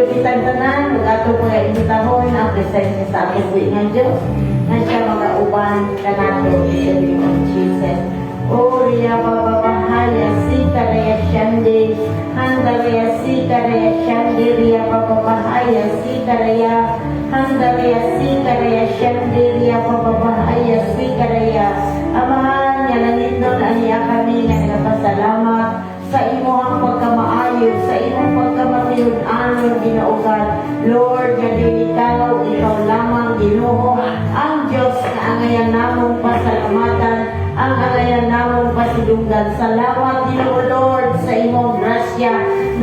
kayo kitang tanan, mag-ato po yung imitahon ang presensya sa ating buhay ng Diyos. Na siya mag-auban kanato in the name of Jesus. Oriya bababahaya sikaraya shande, handaraya sikaraya shande, riya bababahaya sikaraya, handaraya sikaraya shande, riya bababahaya sikaraya. Amahan niya langit nun, aniya kami na nagpasalamat sa imong pagkamaayo, sa imong pagkamatinud-anon, Ginoogan. Lord, nga din ikaw lamang, Ginoo, ang Diyos na angayan namong pasalamatan, ang angayan namong pasidunggan. Salamat, Ginoo Lord, sa imong grasya,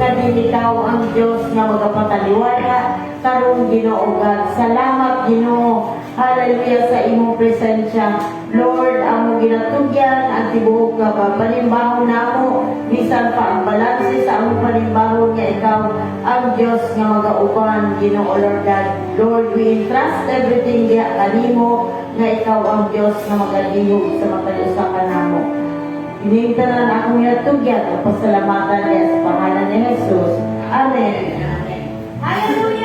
nga din ikaw ang Diyos na magapataliwala, tarong Ginoogan. Salamat, Ginoo. Hallelujah sa imong presensya. Lord, amo ginatugyan ang tibuok nga palimbaho namo, bisan pa ang balanse sa among palimbaho nga ikaw ang Diyos nga magauban, Ginoo Lord God. Lord, we entrust everything diha kanimo nga ikaw ang Diyos nga magalihog sa mataliusa kanamo. Hinihingtanan akong ginatugyan at pasalamatan niya sa pangalan ni Jesus. Amen. Hallelujah!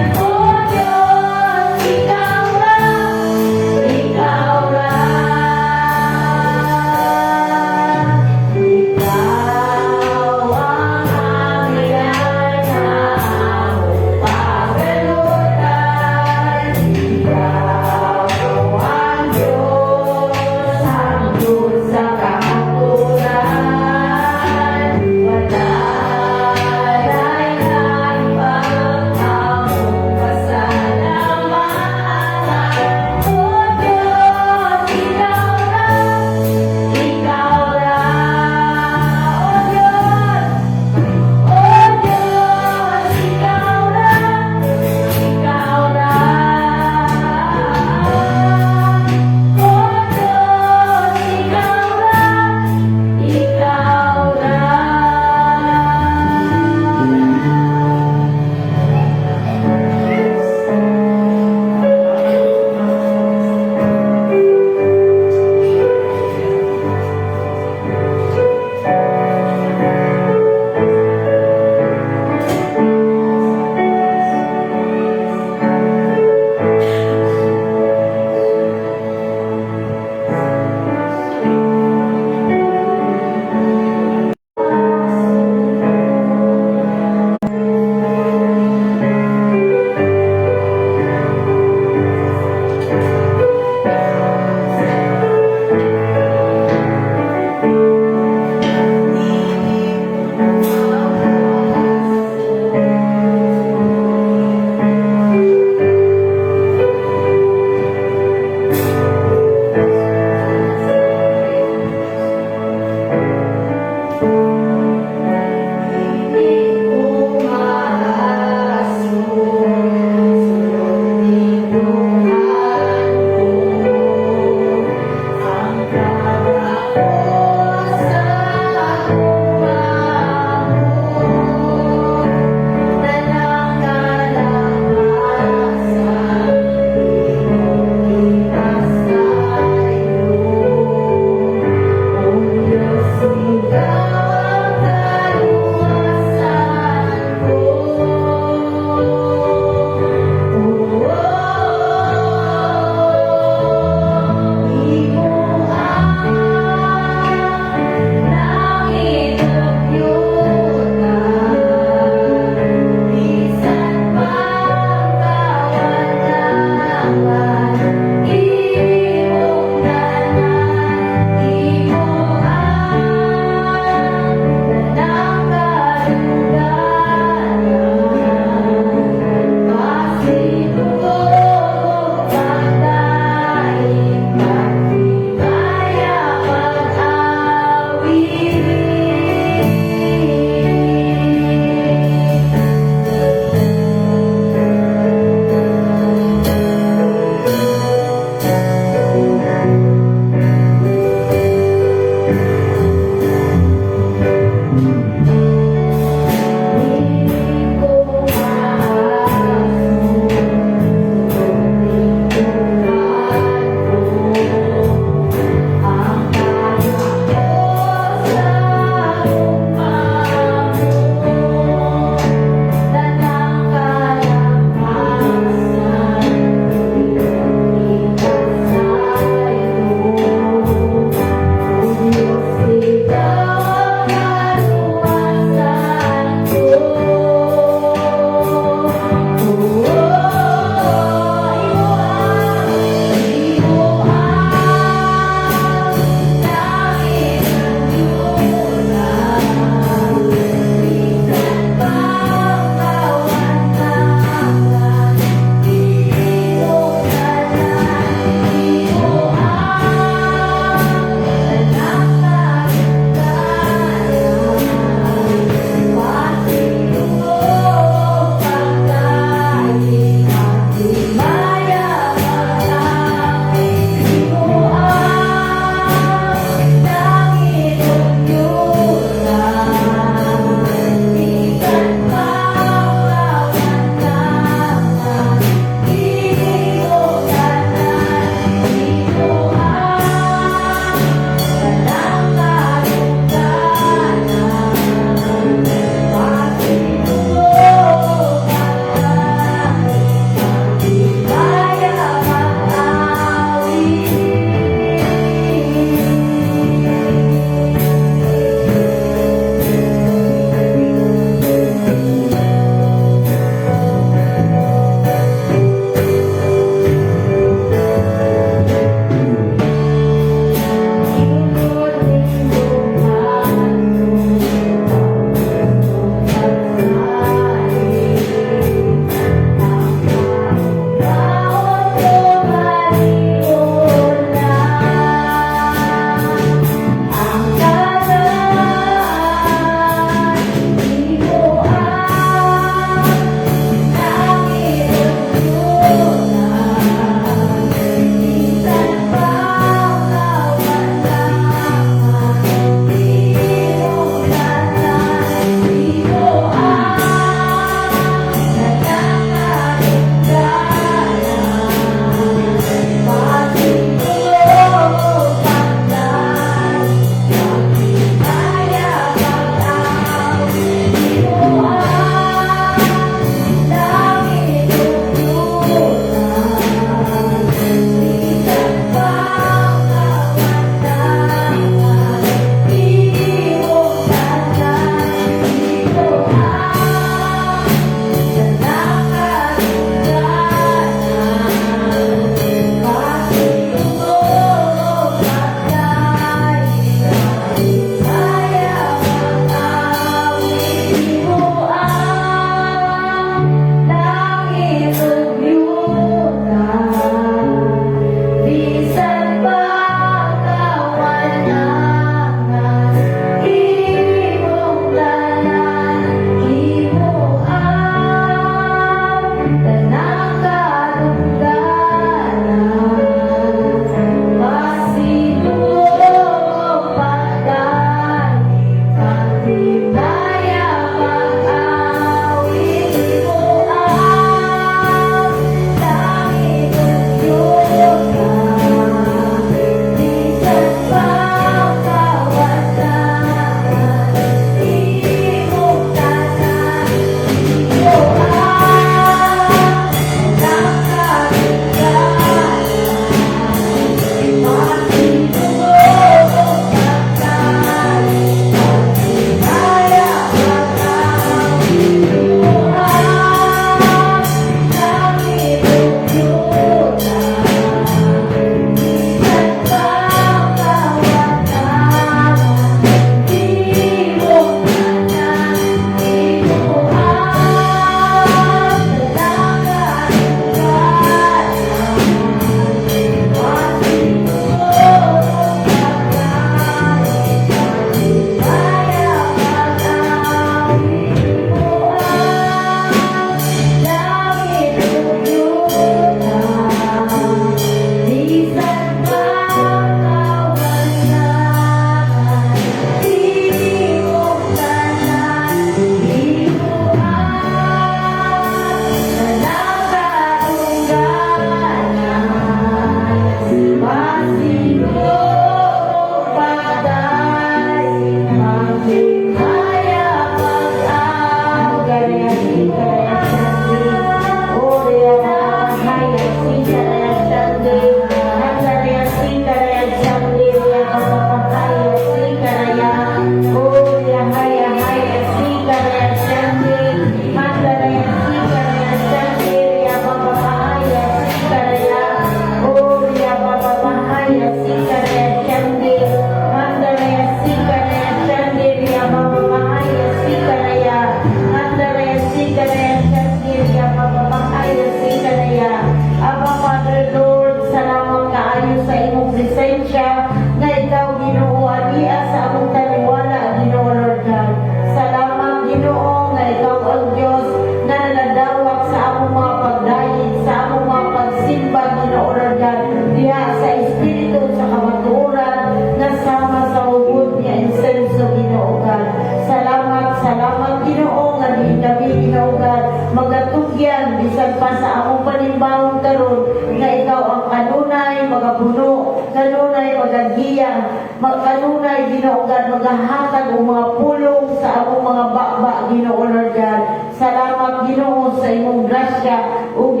kanunay magapuno, kanunay magagiyang, kanunay Ginoo God magahatag og mga pulong sa among mga bakba Ginoo Lord God. Salamat Ginoo sa imong grasya ug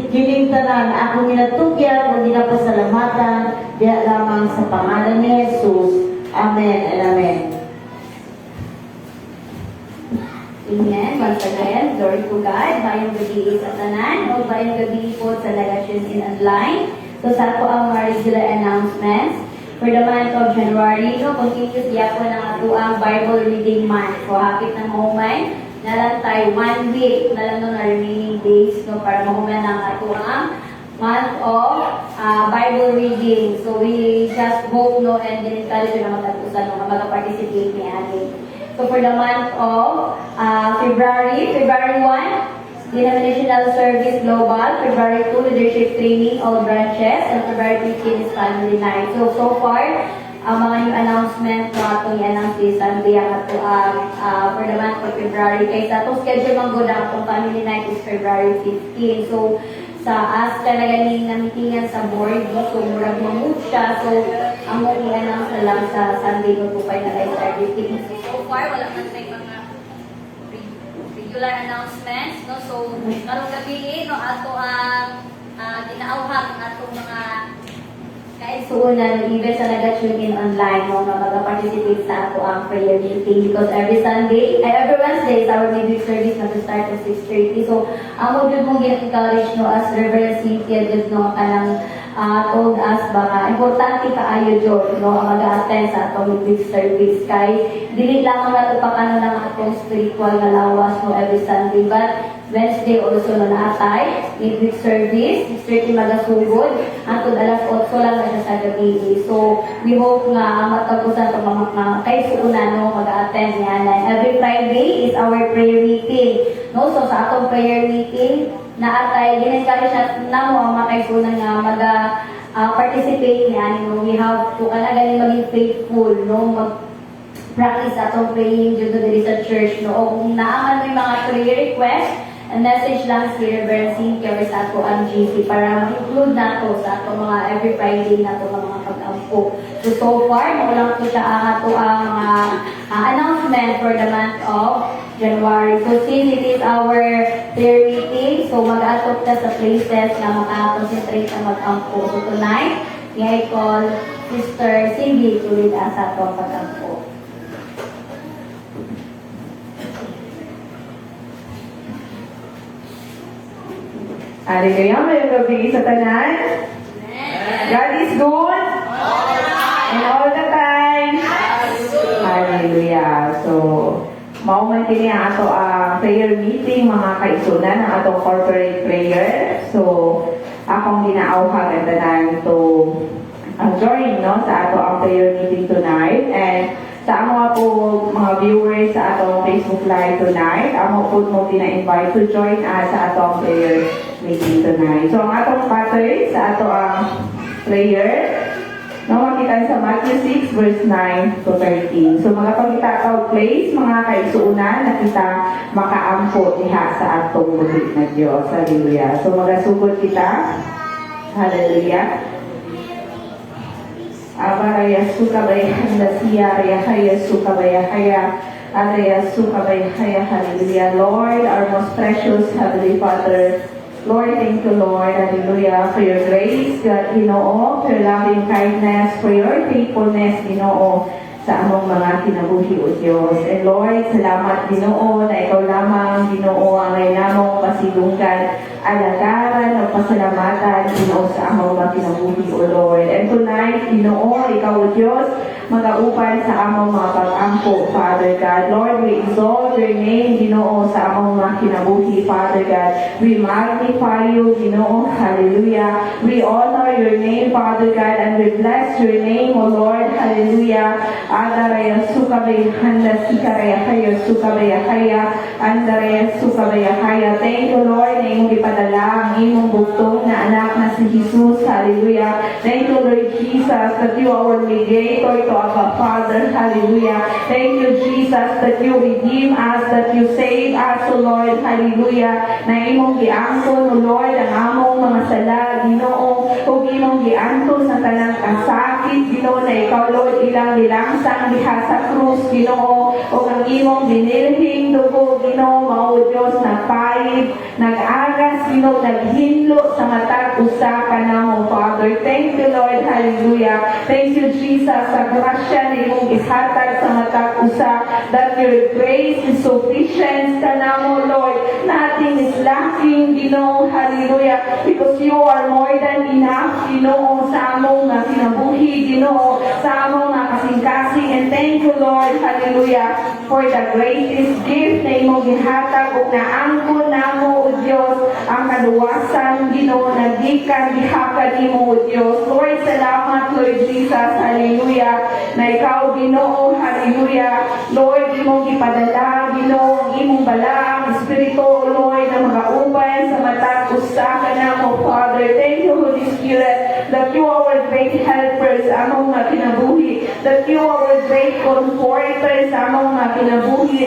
kining tanan akong ginatugyan ug ginapasalamatan diha lamang sa pangalan ni Jesus. Amen and amen. Amen. Once again, glory to God. Bayang gabi sa tanan. O bayang gabi po sa Legations in Online. So sa ako ang mga regular announcements. For the month of January, no, continuous diya po ng ato ang Bible Reading Month. So hapit ng mahuman, na lang tayo 1 week na lang no, na remaining days no, para mahuman ang ato ang month of Bible reading. So we just hope no and din-encourage na mag-atusan no, mag-participate ni atin. So for the month of February 1, Denominational Service Global, February 2, Leadership Training, all branches, and February 15 is Family Night. So far, ang mga new announcement na itong i-announce this Sunday ang ito for the month of February. Kaysa itong schedule mang good ang itong Family Night is February 15. So, sa as kalaganing na meetingan sa board, no? So murag mamove siya. So, ang mong i-announce na lang sa Sunday no to finalize everything. So far, wala man tayong mga regular announcements, no? So, karong gabi, no, ato ang ginaauhang atong mga kaigsuunan, even sa nag-tune in online, no, na mag-participate sa ato ang prayer meeting because every Wednesday is our midweek service na to start at 6:30. So, ang mo mong gina-encourage, no, as Reverend Cynthia did, no, kanang told us ba importante kaayo jud no ang mag-attend sa atong midweek service kay dili lang nga ito pa ng atong spiritual nga lawas no every Sunday but Wednesday also no naatay midweek service 6:30 magasugod hangtod alas 8 lang na siya sa gabi. So we hope nga matapusan to mga kaigsuunan no mag-attend niya every Friday is our prayer meeting no so sa atong prayer meeting na atay ginencourage na mo ang mga kaigsuunan nga participate niya no we have to galing maging faithful no mag-practice atong praying dito dito sa church no o kung naaman may mga prayer request and message lang si Reverend Cynthia or sa ato ang GC para ma-include na to sa ato mga every Friday na to mga pag-ampo. So far, makulang po siya ang ato ang announcement for the month of January. So since it is our prayer meeting, so mag-atop na sa places na maka-concentrate na mag-ampo. So tonight, I call Sister Cindy to lead us sa ato ang pag-ampo. Hallelujah, may gabi sa tanan. God is good. And all the time. Hallelujah. So, mauman kini ang ato ang prayer meeting, mga kaisunan, ang atong corporate prayer. So, akong ginaauhag ang tanan to join no, sa ato ang prayer meeting tonight. And sa amo po mga viewers sa atong Facebook Live tonight, amo po mo tina-invite to join us sa atong prayer meeting tonight. So, ang atong pattern sa ato ang prayer, no, makita sa Matthew 6 verse 9 to 13. So, mga pagkitakaw place, mga kaigsuunan na kita makaampo diha sa atong bulit na Diyos. Hallelujah. So, magasugod kita. Hallelujah. Abaraya sukabayhan da siya raya sukabayahaya araya sukabayahaya. Hallelujah. Lord, our most precious Heavenly Father, Lord, thank you, Lord, hallelujah, for your grace, God, Ginoo, for your loving kindness, for your faithfulness, Ginoo, sa among mga kinabuhi o Diyos. And Lord, salamat, Ginoo, na ikaw lamang, Ginoo, ang ngay namong pasilunggan, alagaran, o pasalamatan, Ginoo, sa among mga kinabuhi o Lord. And tonight, Ginoo, ikaw o Diyos, mag-aupan sa among mga pag-ampo, Father God. Lord, we exalt your name, Ginoo, sa among mga kinabuhi, Father God. We magnify you, Ginoo, hallelujah. We honor your name, Father God, and we bless your name, O Lord, hallelujah. Adaraya sukabayahanda sikarayahaya sukabayahaya andaraya sukabayahaya. Thank you, Lord, na imong ipadala ang imong bugtong na anak na si Jesus, hallelujah. Thank you, Lord Jesus, that you are our mediator to our Father, hallelujah. Thank you, Jesus, that you redeem us, that you save us, O Lord, hallelujah. Na imong giangkon, O Lord, ang among mga sala, Ginoo, ug imong giangkon Ginoo, na ikaw, Lord, ilang nilangsang diha sa krus, Ginoo, o ang imong binilhing dugo, Ginoo, mao Dios na payid, nag-agas, Ginoo, naghinlo sa matag usa ka namo, Father. Thank you, Lord. Hallelujah. Thank you, Jesus, sa grasya na imong gihatag sa matag usa, that your grace is sufficient ka namo, Lord. Nothing is lacking, Ginoo. Hallelujah. Because you are more than enough, Ginoo, sa among nga kinabuhi, Ginoo, sa among nga kasing-kasing. And thank you, Lord. Hallelujah. For the greatest gift na imong gihatag ug naangkon namo, O Dios, ang kaluwasan, Ginoo, na gikan gihapon nimo, O Dios. Lord, salamat, Lord Jesus. Hallelujah. Na ikaw, Ginoo, hallelujah. Lord, imong gipadala, Ginoo, ang imong balaang espiritu, O Lord, na magauban sa matag usa ka namo, Father. Thank you, Holy Spirit, that you are our great helpers sa among mga kinabuhi, that you are our great comforters sa among mga kinabuhi,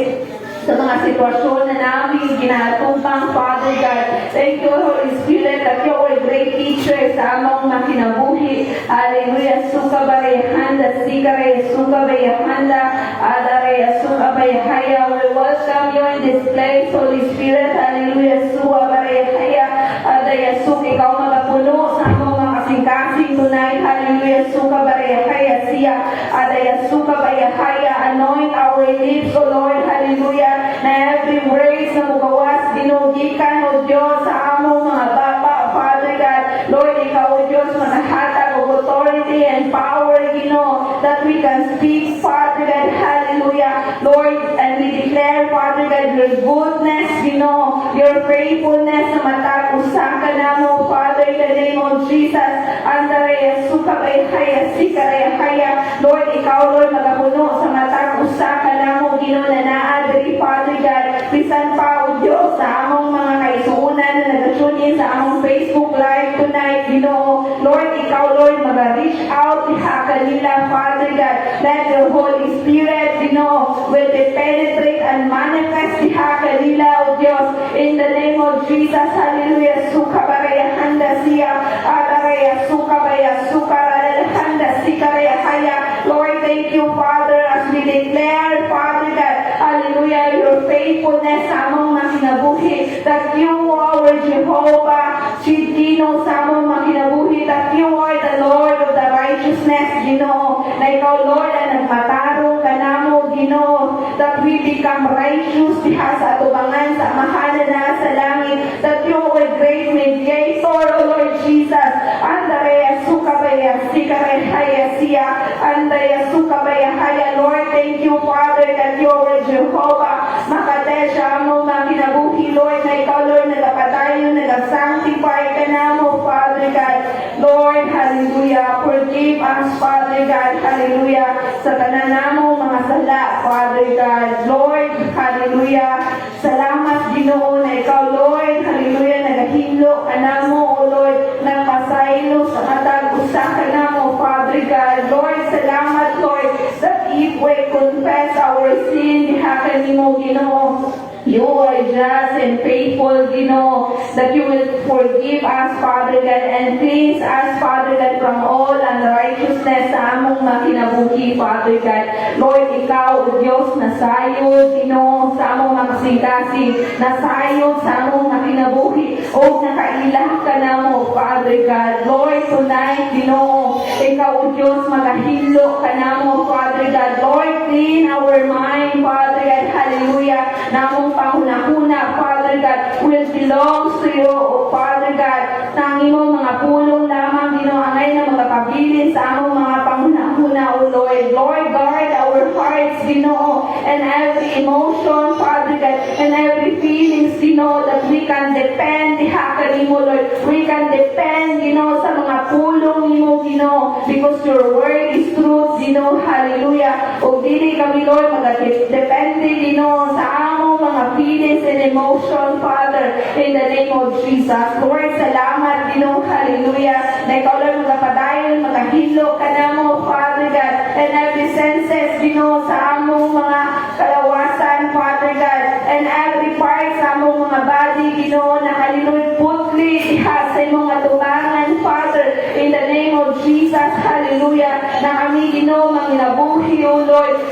sa mga sitwasyon na namin ginatupang, Father God. Thank you, Holy Spirit, that you are a great teacher sa among mga kinabuhi. Hallelujah. Suka barayahanda, sikare, suka barayahanda, adare, suka barayahaya. We welcome you in this place, Holy Spirit. Hallelujah. Suka barayahaya, adaya, suka, ikaw magapuno sa among mga kasing-kasing tonight. Hallelujah. Suka barayahaya siya, adaya, suka barayahaya. Anoint our lips, O Lord. Hallelujah. Na every words na mugawas, ginugikan, O Diyos, sa among mga baba, Father God. Lord, ikaw, O Diyos, manahatag of authority and power, Ginoo, that we can speak, Father God. Hallelujah. Lord, and we declare, Father God, your goodness, Ginoo, your faithfulness sa matag usa ka namo, Father, in the name of Jesus. Andaraya, sukabayhaya, sikarayhaya. Lord, ikaw, Lord, magapuno sa matag usa ka namo, Ginoo, na naadri, Father God. Bisan pa, O Diyos, sa among mga kaisuunan na nag-tune in sa among Facebook Live tonight, Ginoo. Lord, ikaw, Lord, mag-reach out diha kanila, Father God. Let your Holy Spirit, Ginoo, will be penetrate and manifest diha kanila, O Diyos. In the name of Jesus, hallelujah. Sukabarayahanda siya, adaraya, sukabaya, sukaralahanda, sikarayahaya. Lord, thank you, Father, as we declare, Father God, hallelujah, your faithfulness sa among mga kinabuhi, that you are Jehovah, Chidino sa among mga kinabuhi, that you are the Lord of the righteousness, Ginoo, na ikaw, Lord, ang nagmatarong ka namo, Ginoo, that we become righteous diha sa atubangan sa mahala na sa langit, that you are great mediator, O Lord Jesus. Andarea sukabaya, sikarehaya siya, andaya sukabaya haya. Lord, thank you, Father, that you are Jehovah, makatesya mo mga kinabuhi, Lord, na ikaw, Lord, nagapatayo, nagasanctify ka namo, Father God. Lord, hallelujah, forgive us, Father God, hallelujah, sa tanan namo mga sala, Father God. Lord, hallelujah, salamat, Ginoo, na ikaw, Lord, hallelujah, nagahilo ka namo, O Lord, nagpasaylo sa matag usa ka namo, Father God. Lord, salamat, Lord, that if we confess our sin, diha kanimo, Ginoo, you are just and faithful, Ginoo, that you will forgive us, Father God, and cleanse us, Father God, from all unrighteousness sa among mga kinabuhi, Father God. Lord, ikaw, O Diyos, nasayod, Ginoo, sa among mga kasing-kasing, nasayod sa among mga kinabuhi, o nakailah ka namo, Father God. Lord, tonight, Ginoo, ikaw, O Diyos, magahilo ka namo, Father God. Lord, clean our mind, Father God, hallelujah, namong panghuna-huna, Father God, will belongs to you, O Father God. Nang imo mga pulong lamang, Ginoo, angay na magpabilin sa among mga panghuna-huna, O Lord. Lord, guard our hearts, Ginoo, and every emotion, Father God, and every feelings, Ginoo, that we can depend diha kanimo, Lord. We can depend, Ginoo, sa mga pulong nimo, Ginoo, because your word is truth, Ginoo, hallelujah. O dili kami, Lord, mag-depende, Ginoo, sa among mga feelings and emotion, Father, in the name of Jesus. Lord, salamat, Ginoo, hallelujah, na ikaw, Lord, magapadayon, magahilo ka namo, Father God, and every senses, Ginoo, sa among mga kalawasan, Father God, and every part sa among mga body, Ginoo, na hallelujah, putli, diha sa imong atubangan, Father, in the name of Jesus, hallelujah, na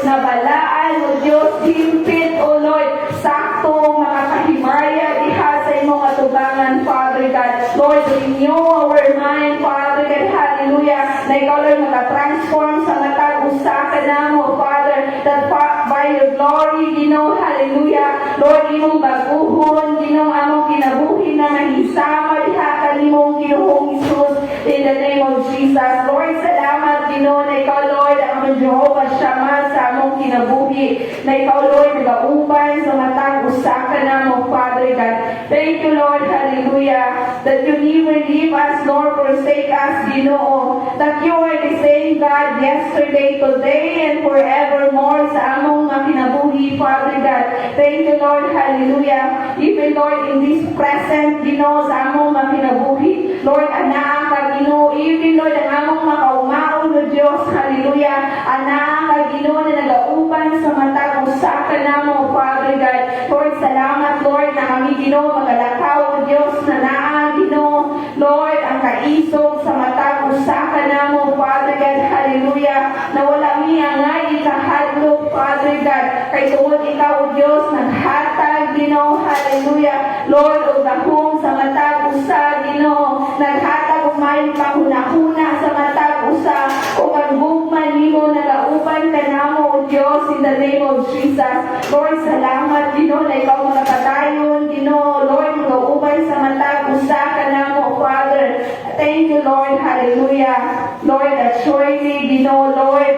nabalaan, O Diyos, himpit, O Lord, sakto, makakahimaya, diha sa imong atubangan, Father God. Lord, renew our mind, Father God, hallelujah, na ikaw, Lord, makatransform sa matag usa ka namo, Father, that by your glory, Ginoo, hallelujah, Lord, imong baguhon, Ginoo, among kinabuhi na mahisama, diha kanimong Ginoong Isus, in the name of Jesus. Lord, salamat, Ginoo, na ikaw, Lord, ang Jehovah Shammah sa among kinabuhi, na ikaw, Lord, nagauban sa matag usa ka namo, Father God. Thank you, Lord, hallelujah, that you never leave us nor forsake us, Ginoo, that you are the same God yesterday, today, and forevermore sa among mga kinabuhi, Father God. Thank you, Lord, hallelujah. Even, Lord, in this present, Ginoo, sa among mga kinabuhi, Lord, anak ka, Ginoo, even, Lord, ang among makaumaon, O Diyos, hallelujah, anak ka, Ginoo, na nagauban sa matag usa ka namo, Father God. Lord, salamat, Lord, na kami, Ginoo, magalakaw, O Diyos, na naa, Ginoo, Lord, ang kaisog sa matag usa ka namo, Father God, hallelujah, na wala mi angay ikahadlok, Father God, kay tuod ikaw, O Diyos, naghatag, Ginoo, hallelujah, Lord, o gahom sa matag usa, Ginoo, naghatag og may pahuna-huna sa matag usa, o ang gugman nimo nagauban ka namo, O Diyos, in the name of Jesus. Lord, salamat, Ginoo, na ikaw makapadayon, Ginoo, Lord, magauban sa matag usa ka namo, Father. Thank you, Lord, hallelujah, Lord, that surely, Ginoo, Lord,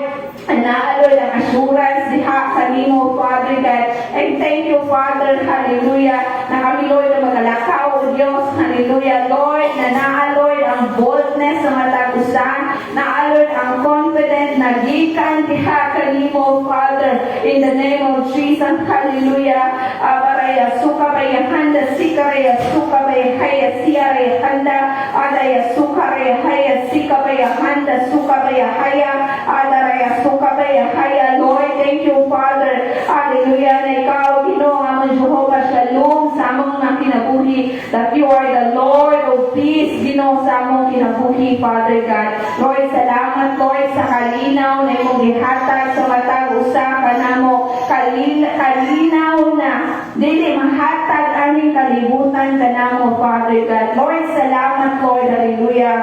Lord, ang assurance diha kanimo, Father God. And thank you, Father, hallelujah, na kami, Lord, na magalakaw, O Diyos, hallelujah, Lord, na naa, Lord, ang boldness sa matagusan, na Lord, ang confident na gikan diha kanimo, Father, in the name of Jesus, hallelujah. Abaraya sukabaya handa sikaraya sukabaya haya siaraya handa adaya sukaraya haya sikabaya handa sukabaya haya adaraya sukabaya haya. Lord, thank you, Father, hallelujah, na ikaw, Ginoo, among Jehovah Shalom sa among mga kinabuhi, that you are the Lord of peace, Ginoo, sa among kinabuhi, Father God. Lord, salamat, Lord, sa kalinaw na imong gihatag sa matag usa ka namo, kalinaw na dili mahatag aning kalibutan ka namo, Father God. Lord, salamat, Lord, hallelujah,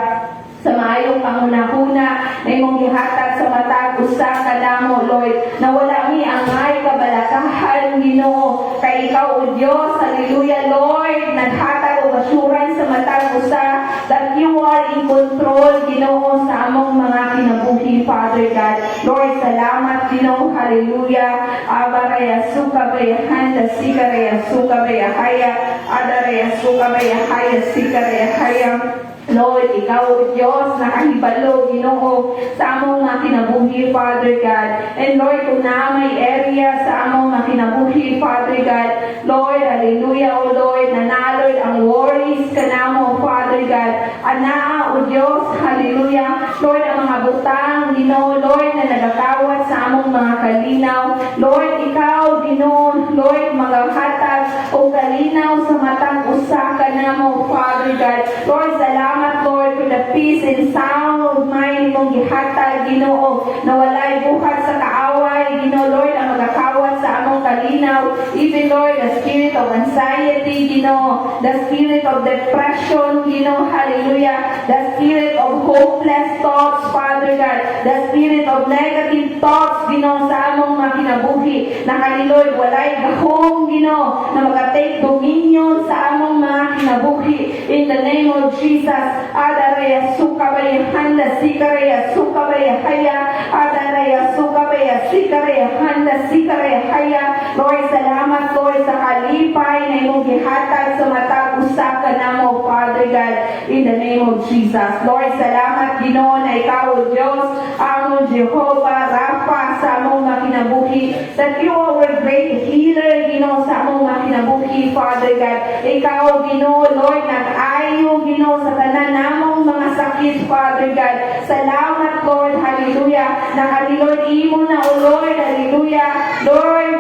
sa maayong pangunahuna na imong gihatag sa matag usa ka namo, Lord, na wala mi angay kabalakahan, Ginoo, kay ikaw, O Diyos, hallelujah, Lord, naghatag og assurance sa matag usa that you are in control, Ginoo, sa among mga kinabuhi, Father God. Lord, salamat, Ginoo, hallelujah. Abaraya sukabaya handa sikaraya sukabaya haya adaraya sukabaya haya sikaraya haya. Lord, ikaw, O Diyos, nakahibalo, Ginoo, sa among mga kinabuhi, Father God. And Lord, kung na may area sa among mga kinabuhi, Father God, Lord, hallelujah, O Lord, nanalod ang worries ka namo, Father God. Ana, O Diyos, hallelujah, Lord, ang mga butang, Ginoo, Lord, na nagakawat sa among mga kalinaw. Lord, ikaw, Ginoo, Lord, maghatag o kalinaw sa matang usa ka namo, Father God. Lord, salamat, Lord, for the peace and sound of mind mong gihatag, Ginoo, na walay buhat sa kaaway, Ginoo, Lord, ang magakawat sa among kalinaw. Even, Lord, the spirit of anxiety, Ginoo, the spirit of depression, Ginoo, hallelujah, the spirit of hopeless thoughts, Father God, the spirit of negative thoughts, Ginoo, sa among mga kinabuhi, na Lord, walay gahong, Ginoo, na magatake dominion sa among mga kinabuhi, in the name of Jesus. Adaraya sukabaya handa sikaraya sukabaya haya adaraya sukabaya sikaraya handa sikaraya haya. Lord, salamat, Lord, sa kalipay na imong gihatag sa matag usa ka namo, Father God, in the name of Jesus. Lord, salamat, Ginoo, na ikaw, O Diyos, among Jehovah Rapha sa among mga kinabuhi, that you are our great healer, Ginoo, sa among mga kinabuhi, Father God. Ikaw, Ginoo, Lord, nag-ayo, Ginoo, sa tanan namong mga sakit, Father God. Salamat, Lord, hallelujah, na Lord, imo na, O Lord, hallelujah, Lord,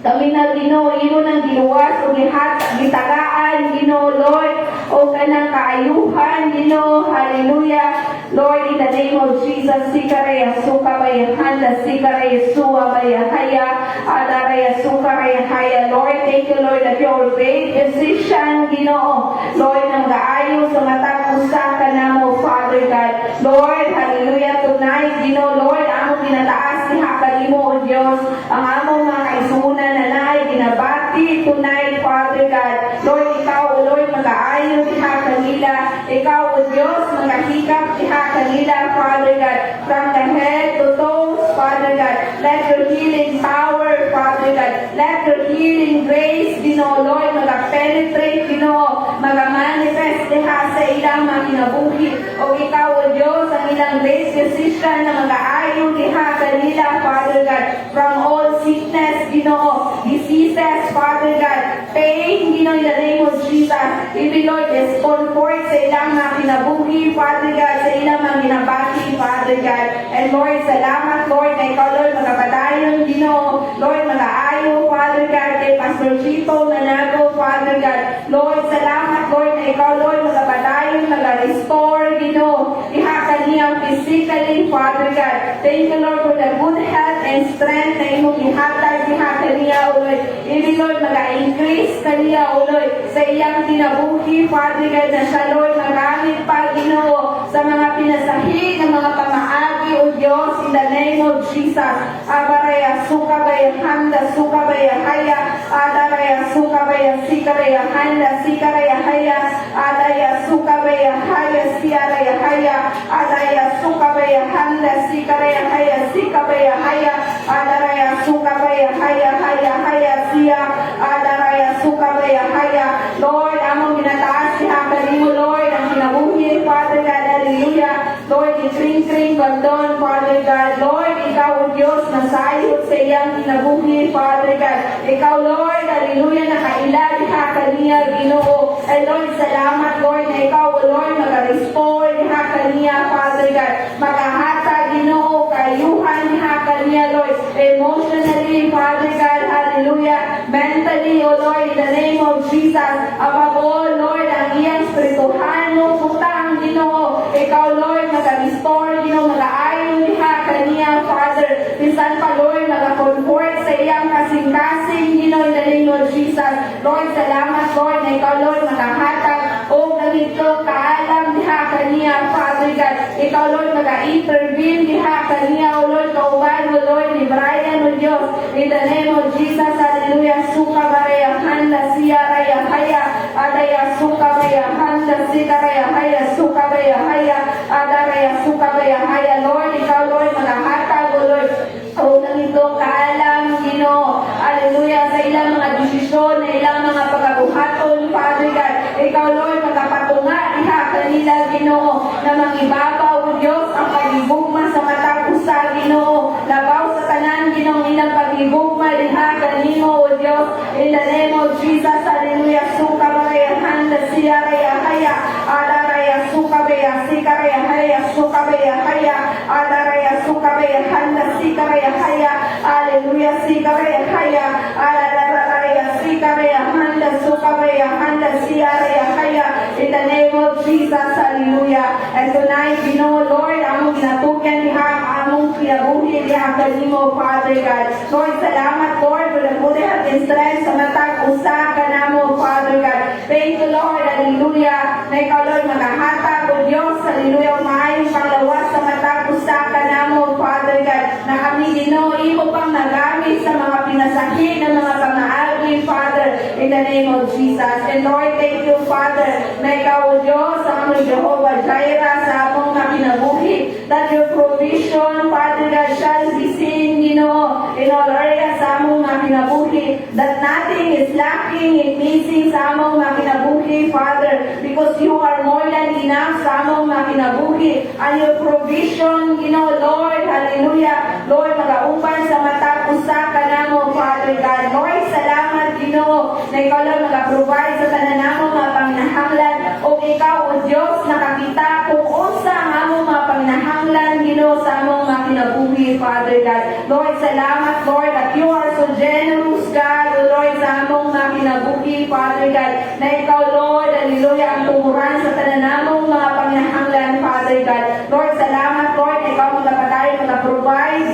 kami na, Ginoo, imo nang giluwas o gitagaan, Ginoo, Lord, o kanang kaayuhan, Ginoo, hallelujah, Lord, in the name of Jesus, sikaraya sukabaya Sukabaya Handa Sikara Yesua Baya Haya Adaraya Sukara Haya. Lord, thank you, Lord, that you're great physician, Ginoo. Lord, nang gaayo sa matang usa ka namo, Father God. Lord, hallelujah, tonight, Ginoo, Lord, among ginataas ni kanimo, O Dios, ang among mga kaisunan na naay ginabati tonight, Father God. Lord, ikaw, O Lord, mag-aayo diha kanila. Ikaw, O Dios, magahikap diha kanila, Father God, from the head to toes, Father God. Let your healing power, Father God, let your healing grace, Ginoo, Lord, mag-penetrate, Ginoo, mag-manifest diha sa ilang mga kinabuhi. O ikaw, O Dios, ang ilang grace physician na mag-aayo diha kanila, Father God, from all sickness, Ginoo, diseases, Father God, pain, Ginoo, in the name of Jesus. Even, Lord, discomfort sa ilang mga kinabuhi, Father God, sa ilang mga ginabati, Father God. And Lord, salamat, Lord, na ikaw, Lord, magkapadayon, Ginoo, Lord, mag-aayo, Father God, kay Pastor Chito Manago, Father God. Lord, salamat, Lord, na ikaw, Lord, magkapadayon, mag-restore, Ginoo, diha kaniyang physically, Father God. Thank you, Lord, for the good health and strength na imong ihatag diha kaniya, O Lord. Even, Lord, mag-increase kaniya, O Lord, sa iyang kinabuhi, Father God, na siya, Lord, magamit pa, Ginoo, sa mga pinasahi ng mga pamaagi, O Diyos, in the name of Jesus. Abaraya sukabaya handa sukabaya haya, adaraya sukabaya sikaraya handa sikaraya haya, adaya sukabaya haya siaraya haya, adaya sukabaya handa sikaraya haya sikabaya haya, adaraya sukabaya haya haya haya siya, adaraya sukabaya haya. Lord, among ginataas diha kanimo, Lord, ang kinabuhi, Father God, hallelujah. Lord, ikring-kring bandon, Father God. Lord, ikaw, O Diyos, nasayot sa iyang kinabuhi, Father God. Ikaw, Lord, hallelujah, nakaila diha kaniya, Ginoo. And Lord, salamat, Lord, na ikaw, O Lord, mag-restore diha kaniya, Father God. Magahata, Ginoo, kayuhan diha kaniya, Lord. Emotionally, Father God, hallelujah. Mentally, O Lord, in the name of Jesus. Above all, Lord, ang iyang spirituhano, putang, Ginoo. Ikaw, Lord, mag-restore, Ginoo, mag-aayon diha kaniya, Father. Minsan pa, Lord, mag-comfort sa iyang kasing-kasing, Ginoo, in the name of Jesus. Lord, salamat, Lord, na ikaw, Lord, magahatag o ganito kaalam diha kaniya, Father God. Ikaw, Lord, mag-intervene diha kaniya, O Lord, kauban, O Lord, ni Brian, O Diyos. In the name of Jesus, hallelujah. Suka baraya handa siya raya haya, adaya suka baraya handa siya raya haya, suka baraya haya, adaraya suka baraya haya. Lord, ikaw, Lord, magahatag, O Lord, o ganito kaalam, Ginoo, hallelujah, sa ilang mga desisyon, na ilang mga pagkabuhaton, Father God. Ikaw, Lord, magapatunga diha kanila, Ginoo, na mangibabaw, O Diyos, ang pagigugma sa matang usa, Ginoo. Labaw sa tanan, Ginoo, ilang pagigugma diha kanimo, O Diyos. In the name of Jesus, hallelujah. Suka baraya handa siya raya haya, adaraya suka baya sikaraya haya, suka baya haya, adaraya suka baya handa sikaraya haya, hallelujah, sikaraya haya, adaraya sikaraya handa suka baya handa siya raya haya. In the name of Jesus, hallelujah. And tonight, we know, Lord, among ginatukan diha, among kinabuhi diha kanimo, Father God. Lord, salamat, Lord, for the good health and strength sa matag usa ka namo, Father God. Thank you, Lord, hallelujah. Na ikaw, Lord, magahatag, O Diyos, hallelujah, maayong panglawas sa matag usa ka namo, Father God. Na kami, Ginoo, imo pang nagamit sa mga pinasakit ng mga pamaagi, Father, in the name of Jesus. And Lord, thank you, Father, na ikaw, O Diyos, ang among Jehovah Jireh sa among mga kinabuhi, that your provision, Father God, shall be seen, Ginoo, in all areas sa among mga kinabuhi, that nothing is lacking in missing sa among mga kinabuhi, Father, because you are more than enough sa among mga kinabuhi, and your provision, Ginoo, Lord, hallelujah, Lord, mag-aupan sa matag usa ka namo, Father God. Lord, salamat, Ginoo, na ikaw lang mag-provide sa tanan namo mga panginahanglan, o ikaw, O Diyos, nakakita kung unsa ang among mga panginahanglan, Ginoo, sa among mga kinabuhi, Father God. Lord, salamat, Lord, that you are so generous, God, O Lord, sa among mga kinabuhi, Father God, na ikaw, Lord, hallelujah, ang tumuran sa tanan namong mga panginahanglan, Father God. Lord, salamat, Lord, na ikaw magkapatay, mag-provide,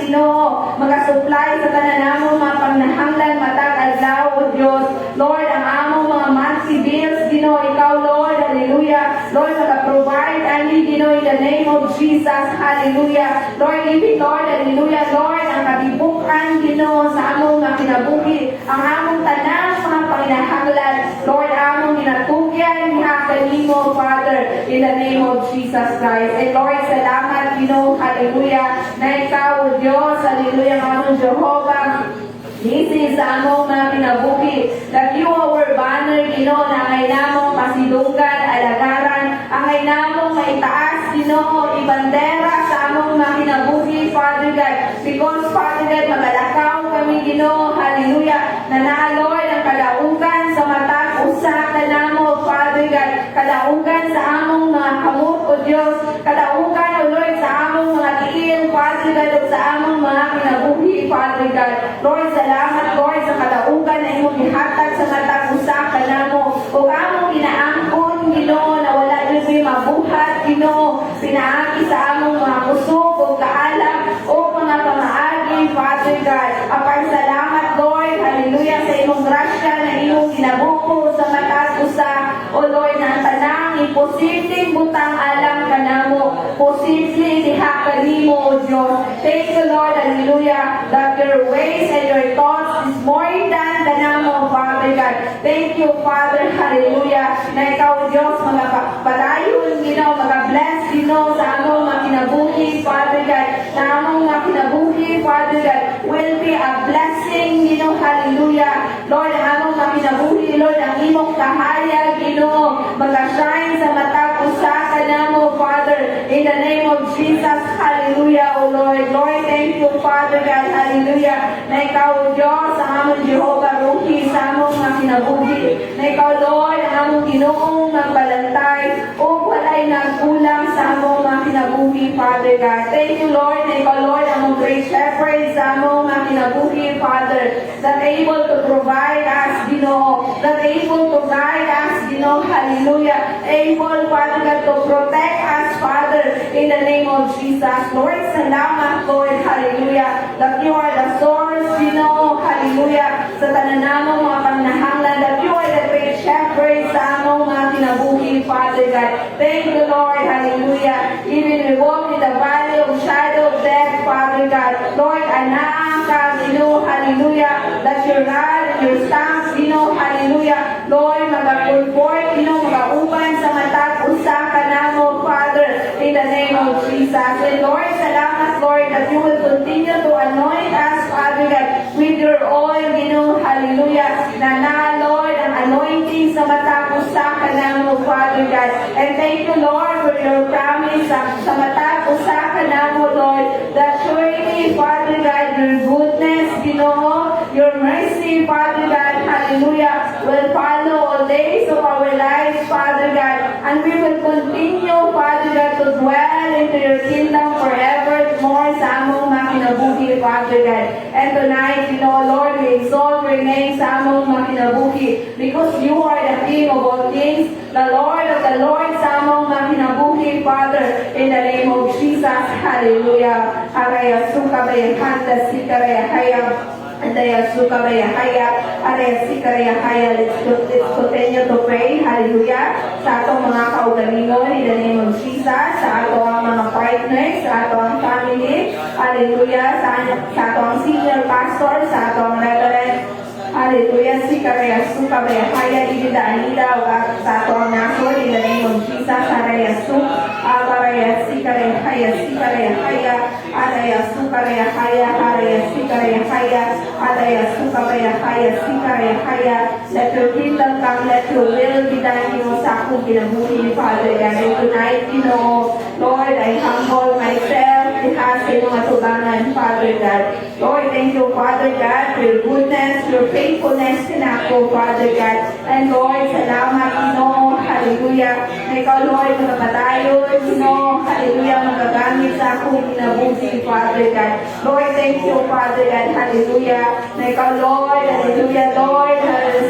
Almighty, Ginoo, in the name of Jesus, hallelujah. Lord, even Lord, hallelujah, Lord, ang katibukan, Ginoo, sa among mga kinabuhi, ang among tanang mga panginahanglan, Lord, among ginatugyan, niya kanimo, Father, in the name of Jesus Christ. And Lord, salamat, Ginoo, hallelujah, na ikaw, Diyos, hallelujah, among Jehovah, this is among mga kinabuhi. That you our banner, Ginoo, na angay namong pasidunggan, alagaran, angay namong maitaas, Ginoo, ibandera sa among mga kinabuhi, Father God. Because, Father God, magalakaw kami, Ginoo, hallelujah, na Lord, ang kadaugan sa matag usa ka namo, Father God. Kadaugan sa among mga kamot, O Diyos. Kadaugan, O Lord, sa among mga tiil, Father God, o sa among mga kinabuhi, Father God. Lord, salamat, Lord, sa kadaugan na imong gihatag sa matag usa ka namo. O among ginaangkon, Ginoo, na wala yun may mabuhat, Ginoo. Pinaagi sa among mga kusog o kaalam o mga pamaagi, Father God. Apay salamat, Lord, hallelujah, sa imong grasya na imong ginabuko sa matag usa. O Lord, na ang tanang imposibleng butang alam ka namo. Posible diha kanimo, O Diyos. Thank you, Lord, hallelujah, that your ways and your thoughts is more than the namo, Father God. Thank you, Father, hallelujah, na ikaw, Diyos, mga padayon, Ginoo, mga bless, Ginoo, sa among mga kinabuhi, Father God, na among mga kinabuhi, Father God, will be a blessing, Ginoo, hallelujah. Lord, ang among mga kinabuhi, Lord, ang imong kahayag, Ginoo, mag-shine sa matag usa ka namo, Father, in the name of Jesus, hallelujah, O Lord. Lord, thank you, Father God, hallelujah, na ikaw, Diyos, ang among Jehovah Ruhi, sa among mga kinabuhi, na ikaw, Lord, ang among Ginoong magbalantay, o walay nagkulang sa among mga kinabuhi, Father God. Thank you, Lord, na ikaw, Lord, ang among great shepherd sa among mga kinabuhi, Father, that able to provide us, Ginoo, that able to guide us, Ginoo, hallelujah, able, Father God, to protect us, Father, in the name of Jesus. Lord, salamat, Lord, hallelujah, that you are the source, Ginoo, hallelujah, sa tananamong mga panahanglan, that you are the great shepherd sa among mga kinabuhi, Father God. Thank you, Lord, hallelujah. Even we walk in the valley of shadow of death, Father God. Lord, anaan ka, Ginoo, hallelujah, that your rod and your staff, Ginoo, hallelujah, Lord, magapulport, Ginoo, magauban sa matag usa ka namo, Father, in the name of Jesus. And Lord, salamat, Lord, that you will continue to anoint us, Father God, with your oil, Ginoo, hallelujah, na Lord, ang anointing sa matag usa ka namo, Father God. And thank you, Lord, for your promise sa matag usa ka namo, Lord, that surely, Father God, your goodness, Ginoo, your mercy, Father God, hallelujah, will follow all days of our lives, Father God, and we will continue, Father God, to dwell into your kingdom forevermore sa among mga kinabuhi, Father God. And tonight, Lord, we exalt your name sa among mga kinabuhi, because you are the King of all kings, the Lord of the Lords sa among mga kinabuhi, Father, in the name of Jesus, hallelujah. Araya suka bayahanda sikaraya hayam. Andaya suka bayahaya, araya sikaraya haya. Let's continue to pray, hallelujah, sa atong mga kaugalingon, in the name of Jesus, sa atong mga partners, sa atong family, hallelujah, sa atong senior pastor, sa atong reverend, hallelujah, sikaraya suka bayahaya, ibida anida, sa atong nasod, in the name of Jesus, araya suka, araya sikaraya haya, sikaraya haya, araya sukaraya haya, araya sikaraya haya, araya sukaraya haya, sikaraya haya. Let your kingdom come, let your will be done, sa akong kinabuhi, Father God. And tonight, Lord, I humble myself, sa iyong atubangan, Father God. Lord, thank you, Father God, for your goodness, your faithfulness na ako, Father God. And Lord, salamat, hallelujah, na ikaw, Lord, magpapatayon, hallelujah, magagamit sa akong kinabuhi, Father God. Lord, thank you, Father God, hallelujah, na ikaw, Lord, hallelujah, Lord,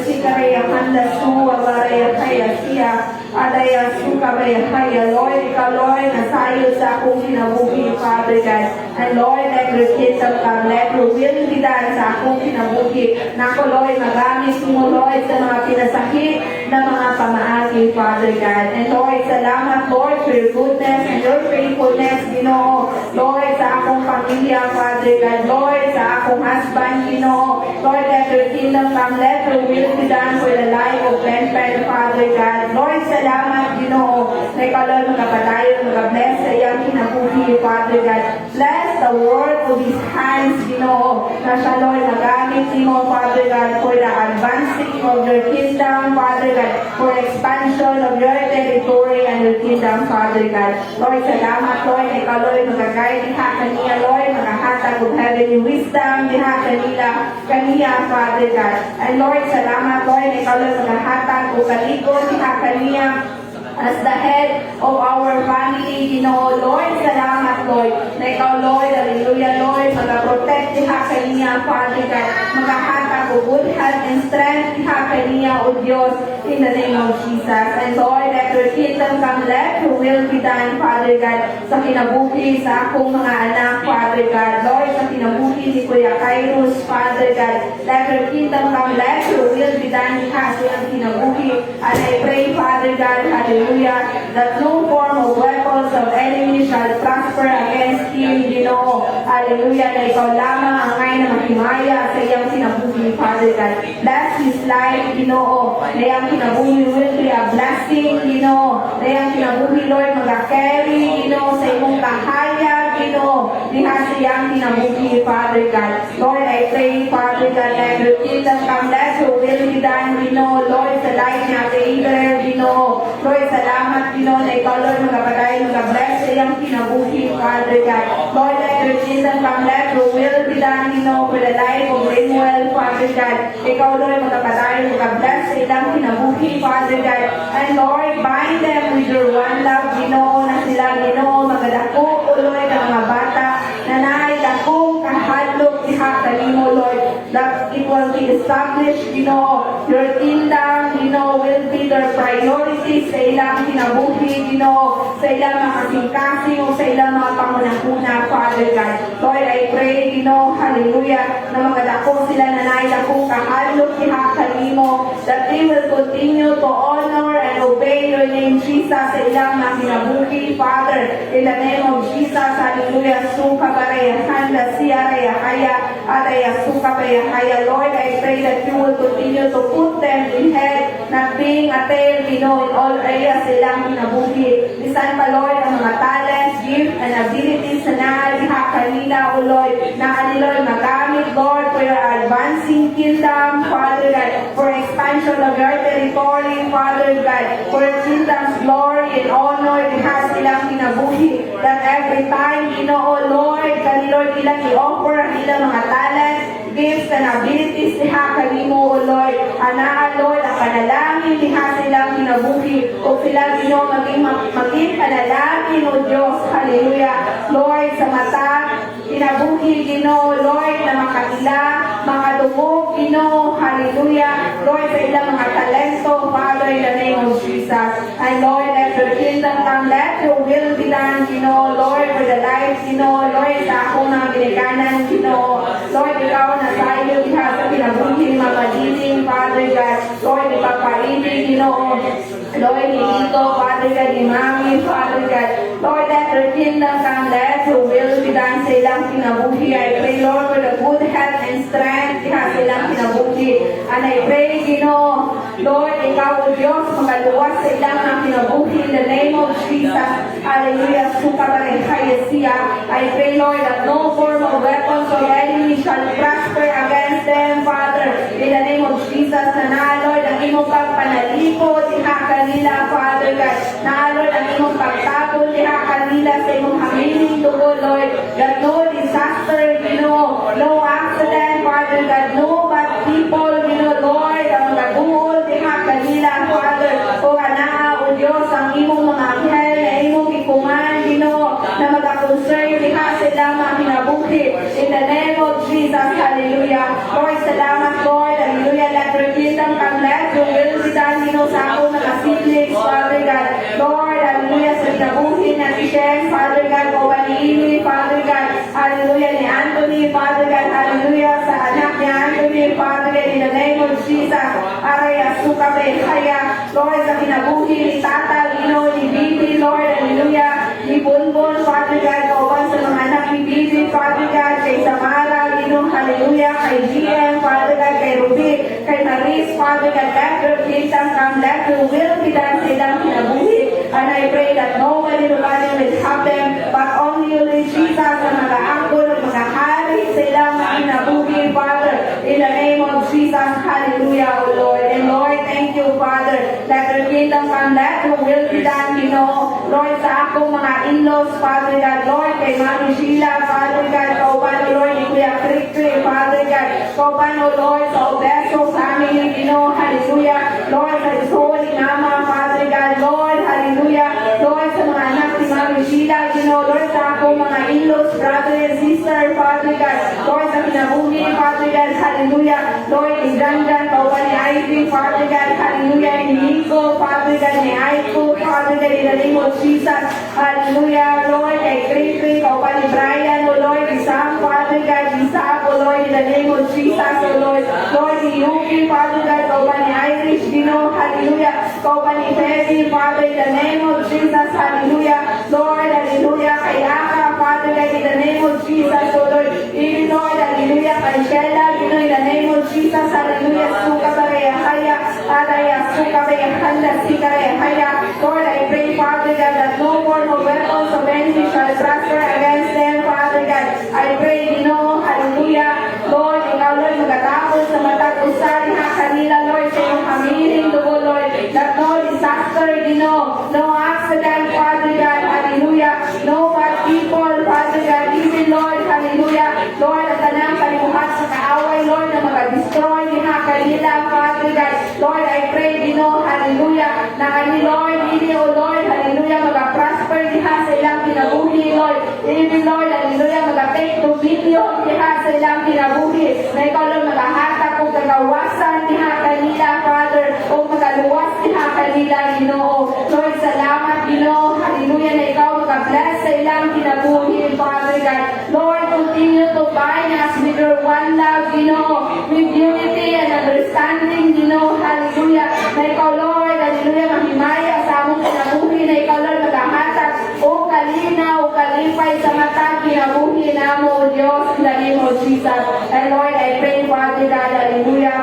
sikaraya handa su, abaraya kaya siya, adaya su, kabaya kaya, Lord, ikaw, Lord, nasayo sa akong kinabuhi, Father God. And Lord, let your kingdom come, let your will be done sa akong kinabuhi. Na ako, Lord, magamit mo, Lord, sa mga pinasakit na mga pamaagi, Father God. And Lord, salamat, Lord, for your goodness, kingdom come, let your will be done for the life of Glenn Pen, Father God. Lord, salamat, Ginoo, na ikaw, Lord, magkapadayon, mag-bless sa iyang kinabuhi, Father God. Bless the work of his hands, Ginoo, na siya, Lord, nagamit mo, Father God, for the advancing of your kingdom, Father God, for expansion of your territory and your kingdom, Father God. Lord, salamat, Lord, na ikaw, Lord, magagay diha kaniya, Lord, magahatag of heavenly wisdom, diha kaniya, Father God. And Lord, salamat, Lord, na ikaw, Lord, magahatag o kaligo diha kaniya as the head of our family, Ginoo. Lord, salamat, Lord, na ikaw, Lord, hallelujah, Lord, mag-protect diha kaniya, Father God, magahatag o good health and strength diha kaniya, O Diyos, in the name of Jesus. And Lord, let your kingdom come, let your will be done, Father God, sa kinabuhi sa akong mga anak, Father God. Lord, sa kinabuhi ni Kuya Kairos, Father God, let your kingdom come, let your will be done diha sa iyang kinabuhi. And I pray, Father God, hallelujah, that no form of weapons of enemy shall prosper against him, Ginoo. Hallelujah, na ikaw lamang ang ngay na mahimaya sa iyang kinabuhi, Father God. Bless his life, Ginoo. Na iyang kinabuhi will be a blessing, Ginoo. Na iyang kinabuhi, Lord, mag-carry, Ginoo, sa imong kahayag, Ginoo. Diha sa iyang kinabuhi, Father God. Lord, I pray, Father God, let your kingdom come, let your will be done, Ginoo. Lord, sa life niya, sa Israel, Ginoo. Lord, salamat, Ginoo, na ikaw, Lord, magapaday, mag-bless sa iyang kinabuhi, Father God. Lord, let your kingdom come, let your will be done, Ginoo, for the life of Lemuel, Father God. Ikaw, Lord, magapaday, mag-bless sa iyang kinabuhi, Father God. And Lord, bind them with your one love, Ginoo, na sila, Ginoo, magadako, O Lord, ang mga bata, na naidakong kahadlok diha kanimo, Lord, that it will be established, Ginoo, your kingdom, Ginoo, will be their priorities sa ilang kinabuhi, Ginoo, sa ilang mga kasing-kasing o sa ilang mga pangunahuna, Father God. Lord, I pray, Ginoo, hallelujah, na magadako sila na naidakong kahadlok diha kanimo, that they will continue to honor and obey your name, Jesus, sa ilang mga kinabuhi, Father, in the name of Jesus, hallelujah, suka baraya, handa siya haya, ataya suka baraya haya. Lord, I pray that you will continue to put them in head, not being a tail, Ginoo, in all areas sa ilang kinabuhi. Bisan pa, Lord, ang mga talents, gifts, and abilities na naaliha kanila, O Lord, na ani, Lord, magamit, Lord, for your advancing kingdom, Father God, for expansion of your territory, Father God, for your kingdom's glory and honor, diha sa ilang kinabuhi, that every time, Ginoo, Lord, kani, Lord, ilang i-offer ang ilang mga talents, gifts, and abilities diha kanimo, O Lord, anaa, Lord, ang panalangin diha sa ilang kinabuhi, o sila, Ginoo, maging panalangin, O Diyos, hallelujah, Lord, sa mata, kinabuhi, Ginoo, Lord, na makatila, makadungog, Ginoo, hallelujah, Lord, sa ilang mga talento, Father, in the name of Jesus, and Lord, let your kingdom come, let your will be done, Ginoo, Lord, for the life, Ginoo, Lord, sa akong mga binikanan, Ginoo, Lord, ikaw na tayo diha sa kinabuhi, mapadiling, Father God, Lord, ipapaibig, Ginoo, Lord, dito, Father God, ni Mami, Father God, Lord, let your kingdom come, let your will be done sa ilang kinabuhi. I pray, Lord, for the good health and strength diha sa ilang kinabuhi. And I pray, Ginoo, Lord, ikaw, O Diyos, magaluwas sa ilang mga kinabuhi in the name of Jesus. Hallelujah. I pray, Lord, that no form of weapons of enemy shall prosper against them, Father, in the name of Jesus. Na, Lord, ang imong pagpanalikod diha kanila, Father God. Na, Lord, ang imong pagtabon diha kanila sa imong hamiling tugo, Lord, that no disaster, no accident, Father God, no bad people, Lord, ang nag-uol diha kanila, Father, o kanaa, O Diyos, ang imong mga anghel na imong ikuman, na mag-concern diha sa ilang mga kinabuhi, in the name of Jesus, hallelujah. Lord, salamat, Lord, hallelujah, let your kingdom come, let your will be done, sa akong mga siblings, Father God, Lord, hallelujah, sa kinabuhi na si Shem, Father God, o Vanini, Father God, hallelujah, ni Anthony, Father God, hallelujah, sa anak ni Anthony, Father God, in the name of Jesus, araya, suka, kaya, Lord, sa kinabuhi ni Tata, ni Bibi, Lord, hallelujah, ni Bunbun, Father God, kauban sa mga anak ni Bibi, Father God, kay Samara, hallelujah, kay GM, Father God, kay Ruby, Father God, let your kingdom come, let your will be done sa ilang kinabuhi. And I pray that nobody will help them, but only you, Lord Jesus, ang mag-aangkol at mag-ahari sa ilang kinabuhi, Father. In the name of Jesus, hallelujah, O Lord. And Lord, thank you, Father. Let your kingdom come, let your will be done, Ginoo. Lord, sa akong mga in-laws, Father God, Lord, kay Mami Sheila, Father God, kauban, O Lord, ni Kuya Krikri, Father God, kauban, O Lord, sa Obeso family, Ginoo, hallelujah. Lord, sa Isoli, Mama, Father God, Lord, hallelujah. Lord, sa mga anak ni Mami Sheila, Ginoo, Lord, sa akong mga in-laws, brother and sister, Father God, Lord, sa kinabuhi, Father God, hallelujah. Lord, ni Janjan, kauban ni Ivy, Father God, hallelujah, ni Nico, Father God, ni Aiko, Father God, in the name of Jesus, hallelujah, Lord, kay Krikri, kauban ni Brian, O Lord, ni Sam, Father God, ni Sam, O Lord, in the name of Jesus, O Lord, Lord, ni Yuki, Father God, kauban ni Irish, Dino, hallelujah, kauban ni Freddy, Father, in the name of Jesus, hallelujah, Lord, hallelujah, kay Aka, Father God, in the name of Jesus, O Lord, even Lord, hallelujah, kay Sheila, Dino, in the name of Jesus, hallelujah, suka baraya haya, adaya, suka baraya handa, sika baraya haya, Lord, I pray, Father God, that no more no weapons of enemy shall prosper against them, Father God, I pray, Dino, hallelujah, Lord, ikaw, Lord, magatapos sa matag usan ha kanila, Lord, sa iyong hamiling dugo, Lord, that no disaster, Dino, no accident, Father God, hallelujah, no bad people, Father God, even Lord, hallelujah, Lord, at tanang kalimuhat sa kaaway, Lord, na mag-destroy ni ha kanila, Father God, Lord, I pray, Dino, hallelujah, na kani, Lord, hindi, O Lord, hallelujah, mag-prosper ni ha sa ilang kinabuhi, Lord, even Lord, hallelujah, mag-take dominion ni ha sa ilang kinabuhi, na ikaw, Lord, mag-ahatak o kagawasan ni ha kanila, Father, o magaluwas ni ha kanila, Ginoo, Lord, salamat, Ginoo, hallelujah, na ikaw mag-bless sa ilang kinabuhi, Father God, Lord, continue to bind us with your one love, Ginoo, with unity and understanding, Ginoo, hallelujah, na ikaw, Lord, hallelujah, mahimaya sa among kinabuhi, na ikaw, Lord, mag-ahatak o kalina o kalipay sa mata kinabuhi na mo, Diyos, in the name of Jesus. And Lord, I pray, Father God, hallelujah,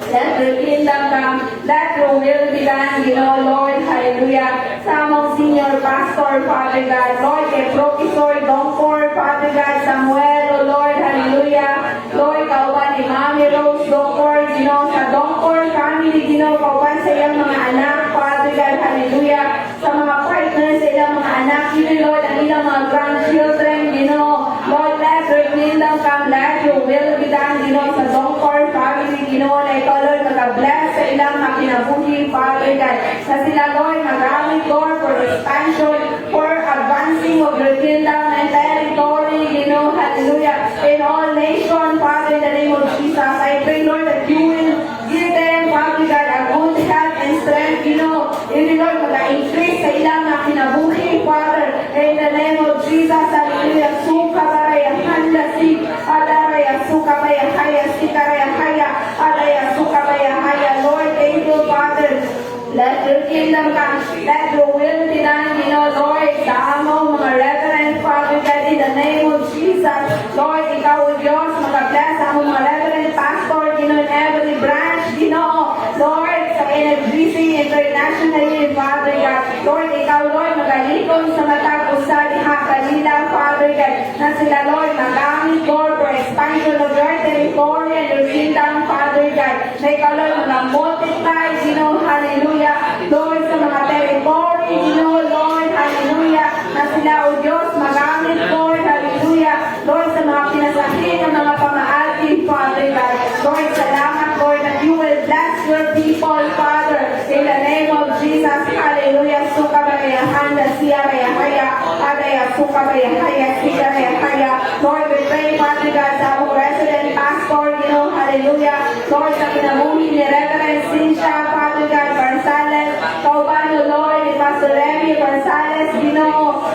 let your kingdom come, let your will be done, Lord, hallelujah. Sa among senior pastor, Father God, Lord, kay Professor Dongkor, Father God, Samuel, O Lord, hallelujah. Lord, kauban ni Mami Rose Dongkor, sa Dongkor family, kauban sa iyang mga anak, Father God, hallelujah. Sa mga partners, sa iyang mga anak, even Lord, ang ilang mga grandchildren, Lord, let your kingdom come, let your will be done, sa Dongkor family, na ikaw, Lord, mag-bless sa ilang mga kinabuhi, Father God, na sila, Lord, magamit, Lord, for expansion, for advancing of your kingdom and territory, hallelujah, in all nations, Father, in the name of Jesus. I pray, Lord, that you will give them, Father God, a good health and strength, even, Lord, mag-increase sa ilang mga kinabuhi, Father, in the name of Jesus, hallelujah, suka baraya, handa si, adaraya, suka baraya, haya, sikaraya, haya, adaya, suka baraya, haya, Lord, thank you, Father. Let your kingdom come, let your will be done, Lord, sa among mga reverend, Father God, in the name of Jesus. Lord, ikaw, O Diyos, mag-bless sa among mga reverend pastor, in every branch, Lord, sa NFGC internationally, Father God. Lord, ikaw, Lord, magalikon sa matag usa diha kanila, Father God, na sila, Lord, magamit, Lord, for expansion of your territory and your kingdom, Father God. Na ikaw, Lord, mag-multiply, hallelujah, Lord, sa mga territory, Lord, hallelujah, na sila, O Diyos, magamit, Lord, hallelujah, Lord, sa mga pinasakit ng mga pamaati, Father God. Lord, salamat, Lord, that you will bless your people, Father, in the name of Jesus, hallelujah, suka baraya, handa siya baraya, haya, adaya, suka baraya, haya, siya baraya, haya. Lord, we pray, Father God, sa among resident pastor, hallelujah, Lord, sa kinabuhi ni Reverend Cynthia, Father God, Barsales, kauban, O Lord, ni Pastor Remy Barsales,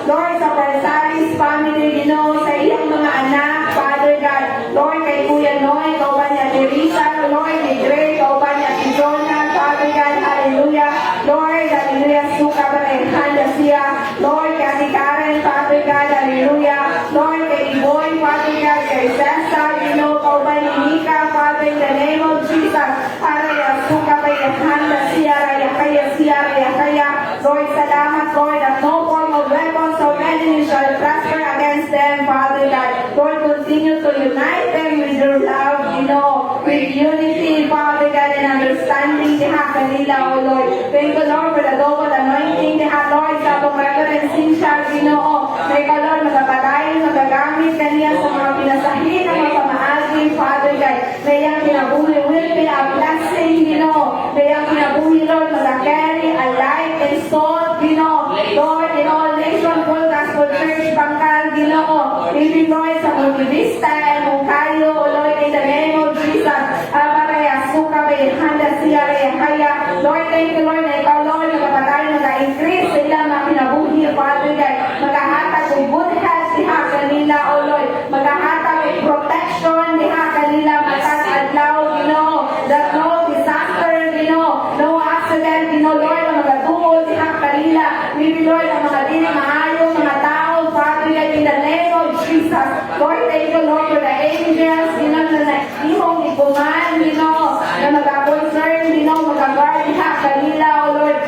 Lord, sa Barsales family, sa iyong mga anak, Father God, Lord, kay Kuya Noy, kauban niya Teresa, Lord, ni Gray, kauban niya Tizona, Father God, hallelujah, Lord, hallelujah, suka baraya, handa siya, Lord, kay Ate Karen, Father God, hallelujah, Lord, kay Iboy, Father God, kay Cesar, kauban ni Nika, Father, in the name of Jesus, hallelujah, suka baraya, siya, Ginoo. Na ikaw, Lord, magpapadayon, magagamit kaniya sa mga pinasahin ng mga pamaagi, Father God. Na iyang kinabuhi will be a blessing, Ginoo. Na iyang kinabuhi, Lord, mag-carry a light and salt, Ginoo. Lord, in all nation, full gospel church, Bangkal, Ginoo. Even, Lord, sa Multivista and Moncayo, Lord, in the name of Jesus. Amaraya, suka, bayhanda, siya, kaya. Lord, thank you, Lord, na ikaw, Lord, magpapadayon, mag-increase sa ilang mga kinabuhi, Father God. Maghahatag ng good health, diha kanila, O Lord. Maghahatag ng protection, diha kanila, matag-adlaw, Ginoo. That no disaster, Ginoo. No accident, Ginoo, Lord, na magatuol, diha kanila. Maybe, Lord, ang mga dili maayo, mga tao, Father God, in the name of Jesus. Lord, thank you, Lord, for the angels, Ginoo, na naihong ikuman, Ginoo, na mag-concern, Ginoo, mag-guard, diha kanila, O Lord.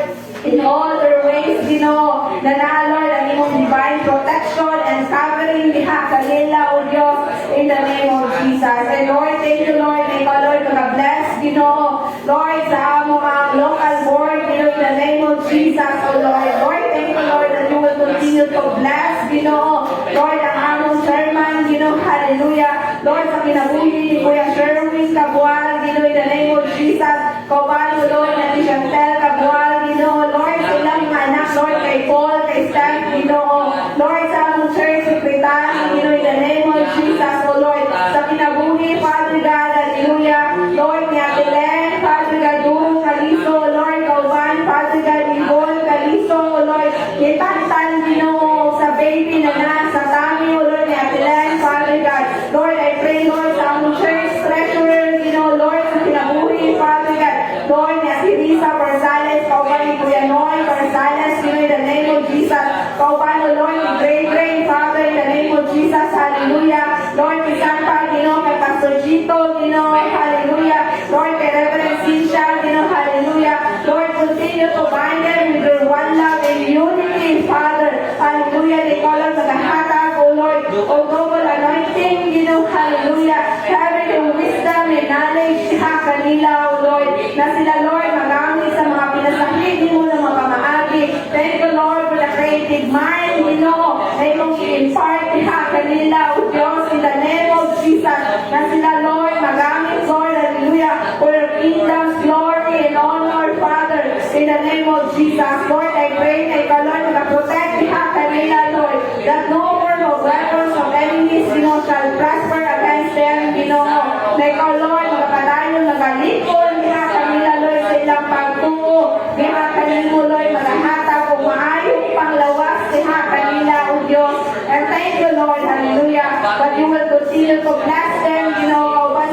In all their ways, Ginoo, na Lord, ang imong divine protection and covering diha kanila, O Diyos, in the name of Jesus. And Lord, thank you, Lord, na ikaw, Lord, mag-bless, Ginoo, Lord, sa among local board, Ginoo, in the name of Jesus, O Lord. Lord, thank you, Lord, that you will continue to bless, Ginoo, Lord, ang among sermon, Ginoo, hallelujah. Lord, sa kinabuhi ni Kuya Sherwin Cabual, Ginoo, in the name of Jesus, kaubalo, Lord, na ni Chantel Cabual, Ginoo, Lord, sa ilang mga anak, Lord, kay Paul, kay Steph, Ginoo, Lord, sa among church secretary, Ginoo, in the name of Jesus, O Lord, sa kinabuhi, Father God, hallelujah, Lord, ni Ate Len, Father God, Durong Kaliso, Lord, kauban, Father God, Nicole Kaliso, O Lord, ni Tantan, Ginoo, sa baby na nasa tummy, O Lord, ni Ate Len, Father God, Lord, I pray, Lord, sa among church treasurer, Ginoo, Lord, sa kinabuhi, Father God, Lord, ni Ate Risa Parsales, kauban ni Kuya Noy Parsales, Ginoo, in the name of Jesus, kauban, O Lord, ni Gray, Father, in the name of Jesus, hallelujah, Lord, ni Santa, Ginoo, kay Pastor Chito, Ginoo, hallelujah, Lord, kay Reverend Cynthia, Ginoo, hallelujah, Lord, continue to bind them with your one love and unity, Father, hallelujah, ni ikaw lang naghahatag, O Lord, O double anointing, Ginoo, hallelujah, having the wisdom and knowledge, diha kanila, O Lord, na sila, Lord, magamit sa mga pinasahid mo ng mga pamaagi. Thank you, Lord, for the creative mind, Ginoo, na imong i-impart diha kanila, O Diyos, in the name of Jesus, na sila, Lord, magamit, Lord, hallelujah, for your kingdom's glory and honor, Father, in the name of Jesus, Lord, I pray na ikaw, Lord, mag-protect diha kanila, Lord, that no form of weapons of enemies, Ginoo, shall prosper against them, Ginoo, na ikaw, Lord, magpapadayon, magalikon diha kanila, Lord, sa ilang pagtuo, diha kanimo, Lord, magahatag o maayong panglawas diha kanila, O Diyos, and thank you, Lord, hallelujah, that you will continue to bless them, Ginoo, kauban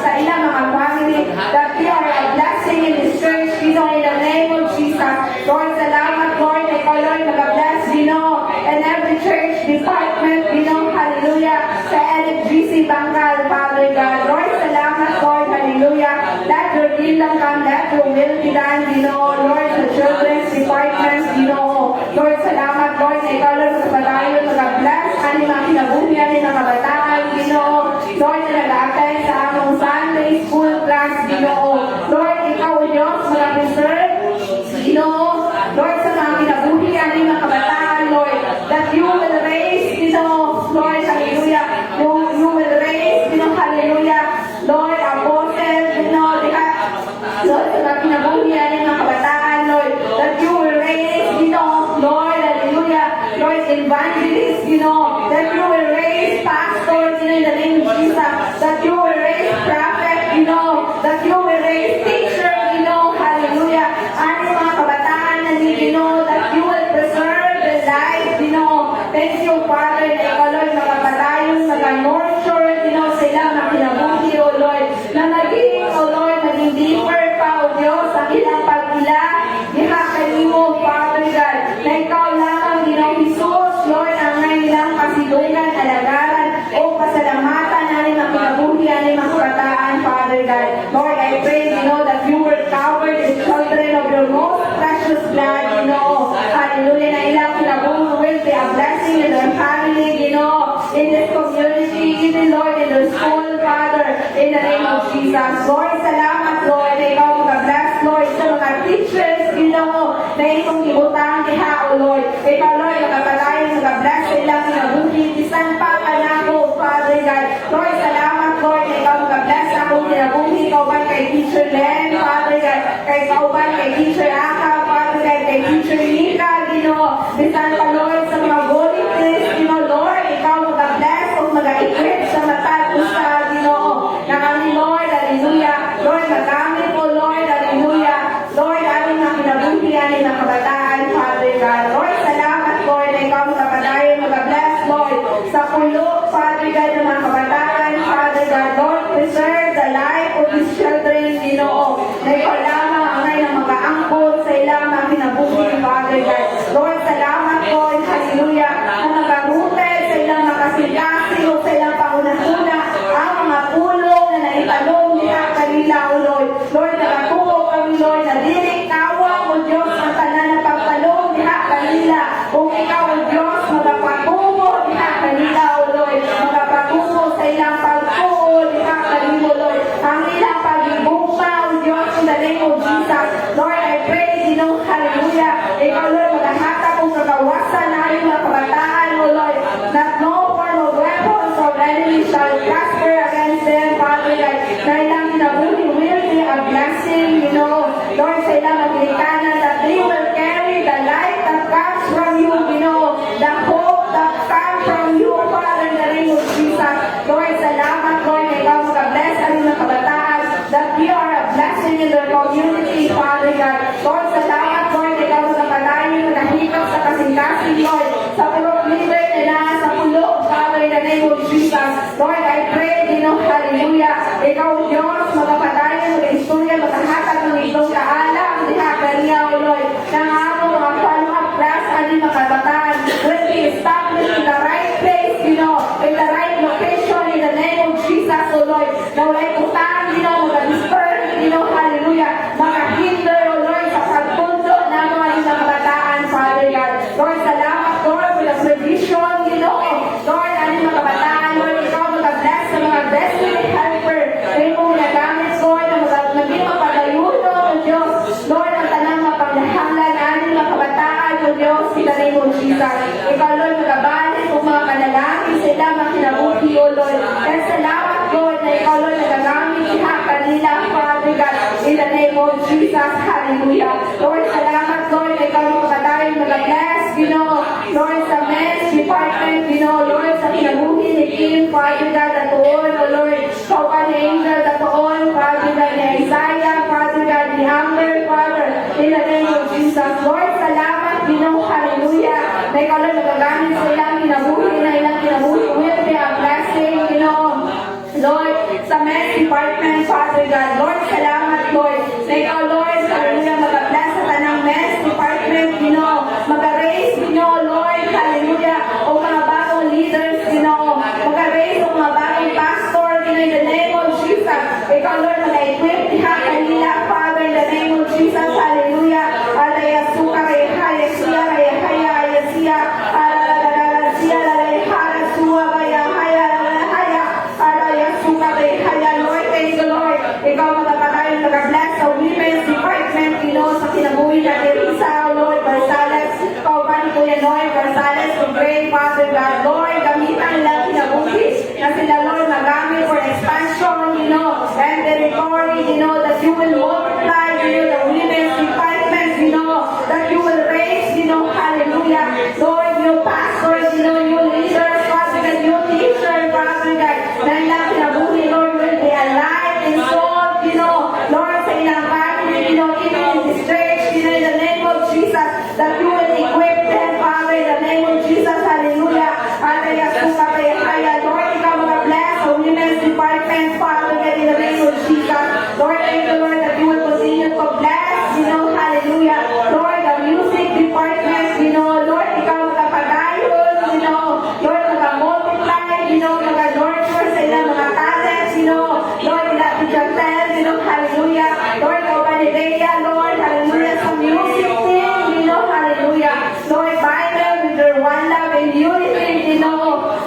sa ilang mga family, that you are a blessing in this church, Ginoo, in the name of Jesus, Lord, salamat, Lord, na ikaw, Lord, mag-bless, Ginoo, and every church department, Ginoo, hallelujah, sa LFGC Bangkal, Father God, Lord, salamat, Lord, hallelujah, let your kingdom come, let your will be done, Ginoo, Lord, sa children's departments, Ginoo, Lord, salamat, Lord, na ikaw, Lord, magpapadayon, mag-bless, ani mga kinabuhi, ani mga kabataan, Ginoo, Lord, na nag-attend sa among Sunday school class, Ginoo, Lord, ikaw, O Diyos, mag-preserve, Ginoo, Lord, sa mga kinabuhi, ani mga kabataan, Lord, that you will raise, Ginoo, Lord, hallelujah, you will raise, Ginoo, hallelujah, Lord, apostle, Ginoo, Lord, sa mga kinabuhi, ani mga kabataan, Lord, that you will raise, Ginoo, Lord, hallelujah, Lord, evangelist, Ginoo, that you will raise pastors, in the name of Jesus, that you will raise prophet, Ginoo, that you will raise teacher, Ginoo, hallelujah, ani mga kabataan na ni Ginoo, that you will preserve the life, Ginoo. Thank you, Father, na ikaw, Lord, magpapadayon, mag-nurture, Ginoo, sa ilang mga kinabuhi, O Lord, na naging, O Lord, naging deeper pa, O Diyos, ang ilang pag-ila, diha kanimo, Father God, na ikaw lamang, Ginoo Jesus, Lord, ang ilang kasilungan, alagaran, o pasalamatan, ani mga kinabuhi, ani mga kabataan, Father God. Lord, I pray, Ginoo, that you will cover the children of your most precious blood, Ginoo. Hallelujah, na ilang kinabuhi will be a blessing in their family, Ginoo, in this community, even, Lord, in their school, Father, in the name of Jesus. Lord, salamat, Lord, na ikaw mag-bless, Lord, sa mga teachers, Ginoo, na itong ibutang diha, O Lord. Ikaw, Lord, pulo, Father God, ng mga kabataan, Father God, Lord, preserve the life of these children, Ginoo. Na ikaw lamang ang ngay na mag-aangkol sa ilang mga kinabuhi, Father God. Lord, salamat po, hallelujah, na mag-arutel sa ilang mga kasing-kasing o sa ilang pauna-una, ang mga pulong na naitalong niya kanila, O Lord. Lord, nagatuo kami, Lord, na dirik kawa, O Diyos, ang tanan na pagtalong niya kanila. Kung ikaw, O Diyos, magapatungo niya kanila, O Lord. Magapatungo sa ilang pagtuo niya kanila, Lord. Ang ilang pag-ibugma, O Diyos, in the name of Jesus. Lord, I pray, Ginoo, hallelujah. Ikaw, Lord, maghahatag kong kagawasan na aming mga kabataan, O Lord. That no form of weapons from enemy shall prosper against them, Father God. Na ilang kinabuhi will be a blessing, you know. Lord, sa ilang magilikanan, that they will carry the light that comes from you, you know. The hope that comes from you, Father, in the name of Jesus. Lord, salamat, Lord, na ikaw mag-bless ang mga kabataan, that we are a blessing in their community, Father God. Lord, salamat, Lord, na ikaw magpapalayo na nahikap sa kasing-kasing, Lord, sa purok leader nila, sa pulok, Father, in the name of Jesus. Lord, I pray, Ginoo, hallelujah. Ikaw, Diyos, magpapalayo, mag-istorya, maghahatag ng itong kaalam, diha kaniya, O Lord, ng among mga follow-up class, aning mga kabataan, will be established in the right place, Ginoo, in the right location, in the name of Jesus, O Lord, na wala'y utang, Ginoo, mag-disturb, Ginoo, hallelujah, makahinder, O Lord, sa pagpundo ng mga kabataan, Father God. Lord, salamat, Lord, for the provision, Ginoo. Lord, aning mga kabataan, Lord, ikaw mag-bless sa mga destiny helper. Kayo mong nagamit, Lord, na maging mapagayuno, O Diyos. Lord, ang tanang mapaglahalan, aning mga kabataan, O Diyos, in the name of Jesus. Ikaw, Lord, magabalik kung mga panalangin sa ilang mga kinabuhi, O Lord. Kaya salamat, Lord, na ikaw, Lord, nagagamit siya kanila, Father God, in the name of Jesus. Hallelujah. Lord, salamat, Lord, na ikaw mga kabataan, mag-bless, Ginoo. Lord, sa men's department, Ginoo, Lord, sa kinabuhi ni Kim, Father God, at tuon, O Lord, kaupan ni Angel, at tuon, Father God, ni Isaiah, Father God, ni Amber, Father, in the name of Jesus. Lord, salamat, Ginoo, hallelujah, na ikaw, Lord, magagamit sa ilang kinabuhi, na ilang kinabuhi, will be a blessing, Ginoo. Lord, sa men's department, Father God, Lord, salamat, Lord, na ikaw, Lord, hallelujah, mag-bless sa tanang men's department, Ginoo, mag-raise, Ginoo, Lord, hallelujah, o mga bagong leaders, Ginoo, mag-raise o mga bagong pastor, Ginoo, in the name of Jesus. Ikaw, Lord, mag-equip diha kanila, Father, in the name of Jesus, hallelujah. Alaya suka kay haya siya kay haya haya siya alala siya lalay hara suwa kaya haya haya alaya suka kay haya. Lord, thank you, Lord. Ikaw magpapatayo, mag-bless sa women's department, Ginoo, sa kinabuhi na Teresa, Lord, Barsales, kauban ni Kuya Noy, Barsales, to pray, Father God, Lord, gamitan lang kinabuhi na sila, Lord, magamit for expansion, Ginoo, and territory, Ginoo, that you will multiply, Ginoo, the women's department, Ginoo, that you will raise, Ginoo, hallelujah, Lord, your pastors, Ginoo, your leaders, Father God, your teachers, Father God, na ilang kinabuhi, Lord, will be alive and soul, Ginoo, Lord, sa ilang family, Ginoo, even in this church, Ginoo, in the name of Jesus, that you will equip them, Father, in the name of Jesus, hallelujah, alaya suka kay haya. Lord, ikaw mag-bless sa women's department, Father God, in the name of Jesus. Lord, thank you, Lord, that you will continue to bless, hallelujah. Lord, the music department, Lord, ikaw magpapadayon, Lord, mag-multiply, mag-nurture sa ilang mga talents, Lord, ila to Jantel, hallelujah. Lord, ikaw ba ni Leia, Lord, hallelujah, sa music team, hallelujah. Lord, bind them with their one love and unity,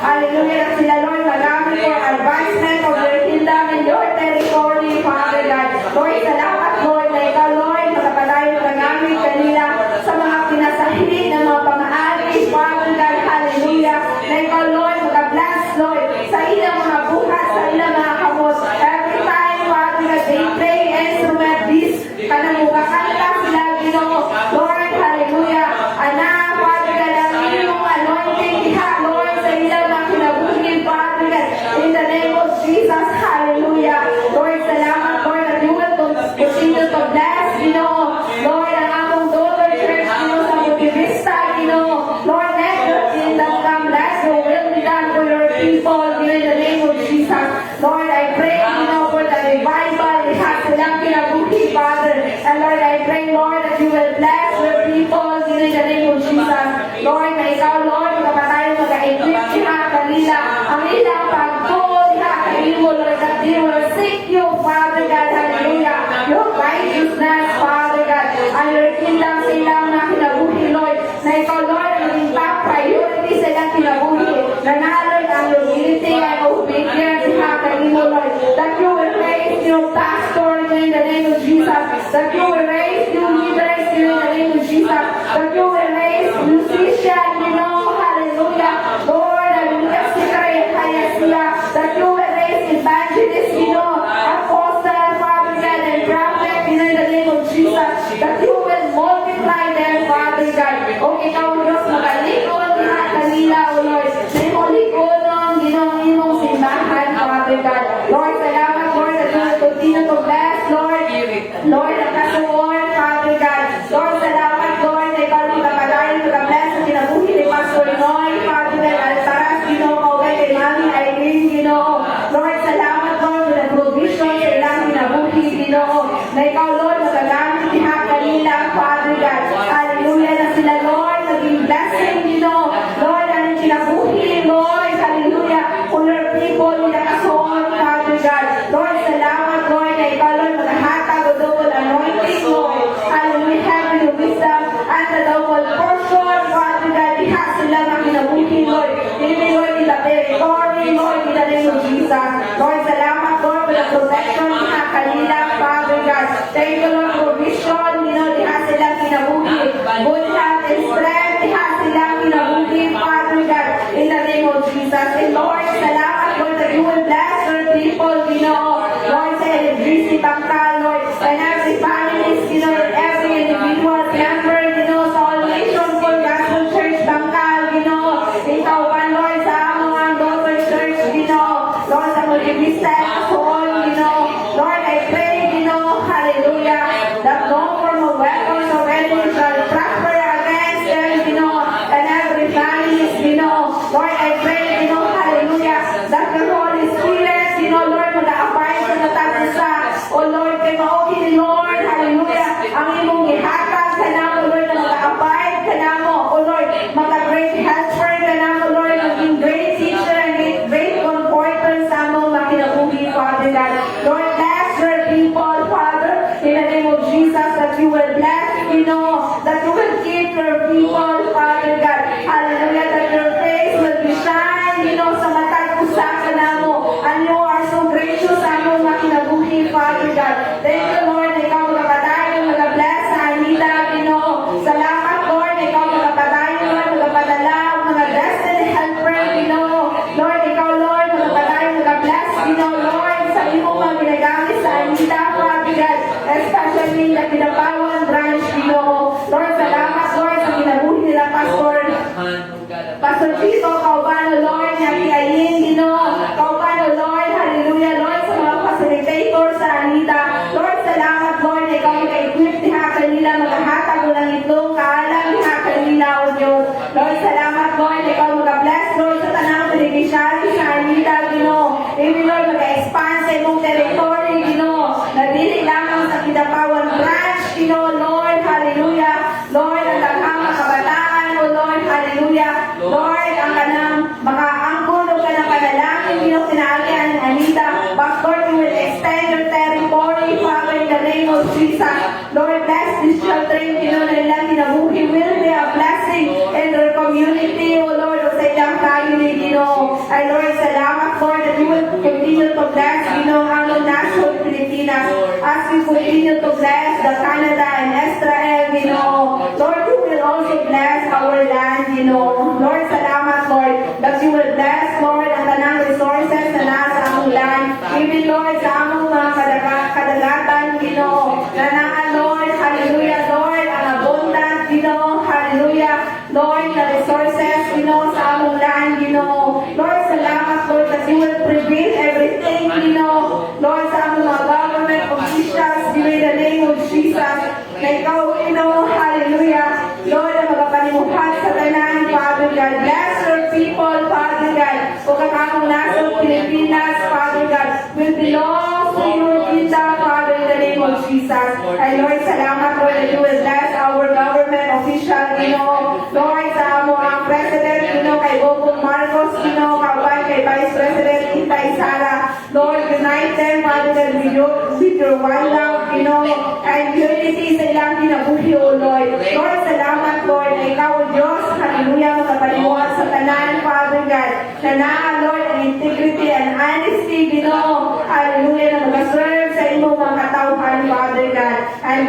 hallelujah, sila, Lord, magamit for advancement of your kingdom and your territory, Father God. Lord, salamat, Lord, na ikaw, Lord, magpapadayon, magamit kanila sa mga pinasahi ng mga pamaali, Father God, hallelujah, na ikaw, Lord, mag-bless, Lord, sa ilang mga bukas, sa ilang mga kamot. Every time, Father God, they play instrument, this, kanamukakanta sila, Lord, hallelujah, Father God, ang iyong anointing, Lord, sa ilang mga kinabuhin, Father that you will raise new leaders in the name of Jesus, that you will raise musicians, hallelujah, Lord, hallelujah, that you will raise evangelists, apostle, Father God, and prophet, in the name of Jesus, that you will multiply them, Father God. O ikaw, Diyos, magalikod na kanila, O Lord, na imolikod ng imong simbahan, Father God. Lord, salamat, Lord, that you will continue to bless, Lord, ang kasuon, Father God. Lord, salamat, Lord, na ikaw magpapadayon, mag-bless sa kinabuhi ni Pastor Noy, Father God, Altaras, Kaugat, kay Mami Irene, Lord, salamat, Lord, for the provision sa ilang kinabuhi, na ikaw, Lord, magagamit niya kanila, Father God. Hallelujah, na sila, Lord, naging blessing, Lord, ang kinabuhi, Lord, hallelujah, for your people, nila kasuon, Father God. Lord, salamat, Lord, na ikaw, Lord, maghahatag o double anointing, Lord. Hallelujah, heaven of wisdom, and the double portion, Father God, diha sila ng kinabuhi, Lord. Hindi, Lord, in the territory, Lord, in the name of Jesus. Lord, salamat, Lord, for the protection niya kanila, Father God. Thank you, Lord, for vision, diha sila kinabuhi. Good health and strength, diha sila kinabuhi, Father God, in the name of Jesus. And Lord, salamat, Lord, that you will bless your people, Lord, sa electricity bangkal, Lord, and every family, every individual member, sa All Nation Full Gospel Church bangkal, ikaw pa, Lord, sa mga daughter church, Lord, sa Multivista, Lord, I pray, hallelujah, that no form of weapons of enemy shall prosper against them, and every family, Lord, I pray, hallelujah, that the Holy Spirit, Lord, mag-a-abide sa natagusa, O Lord, kay maugin, Lord, hallelujah, ang imong gihatag ka namo, Lord, na mag-a-abide ka namo, O Lord, mag-a-great helper ka namo, Lord, maging great teacher and great comforter sa among mga kinabuhi, Father God. Lord, bless your people, Father, in the name of Jesus, that you will bless, that you will keep your people, Father God. Hallelujah, that your face will be shine, sa matag usa ka namo, and you are so gracious sa among mga kinabuhi, Father God. Thank you, Lord, na ikaw magpapadayon, mag-bless sa Anita, Salamat, Lord, na ikaw magpapadayon, Lord, magpapadala, mga destiny helper, Lord, ikaw, Lord, magpapadayon, mag-bless, Lord, sa iyong mga ginagamit sa Anita, Father God, especially na Pinapawan branch, Lord, salamat, Lord, sa kinabuhi nila, Pastor Tito, Kaubano, Lord, Yaki Ayin, Kaubano, Lord, hallelujah, Lord, sa mga facilitator sa Anita, Lord, salamat, Lord, na ikaw mag-equip niya kanila, maghahatag mo ng itlong, kaalam niya kanila, O Diyos. Lord, salamat, Lord, na ikaw mag-bless, Lord, sa tanang beneficiary sa Anita, Even, Lord, mag-expand sa imong territory, nabili lamang sa Pinapawan branch, Lord, hallelujah, Lord, ang daghang mga kabataan, O Lord, hallelujah, Lord, ang kanang makaangkol o kanang panalangin, kinaagian ng Anita, but Lord, you will extend your territory, Father, in the name of Jesus. Lord, bless this children, na ilang kinabuhi will be a blessing in their community, O Lord, o sa ilang family, Ay, Lord, salamat, Lord, that you will continue to bless, ang national Pilipinas, as we continue to bless the Canada and Israel, Lord, you will also bless our land, Lord, salamat, Lord, that you will bless, Lord, ang tanang resources na nasa among land, even, Lord, sa among mga kadagatan, na naan, Lord, hallelujah, Lord, ang abundant, hallelujah, Lord, the resources, sa among land, Lord, salamat, Lord, that you will prevail everything, Lord, sa among mga government officials, in the name of Jesus, na ikaw, hallelujah, Lord, ang magpanimuhat sa tanan, Father God, bless your people, Father God, o kakakong nasa Pilipinas, Father God, will belong to you, kita, Father, in the name of Jesus. Ay, Lord, salamat, Lord, that you will bless our government official, Lord, sa mga president, kay Bongbong Marcos, kauban kay Vice President Inday Sara, Lord, unite them, Father God, with your one love, and unity sa ilang kinabuhi, O Lord. Lord, salamat, Lord, na ikaw, O Diyos, hallelujah, makapanimuhat sa tanan, Father God, na naa, Lord, ang integrity and honesty, hallelujah, na mag-serve sa imong mga katauhan, Father God. And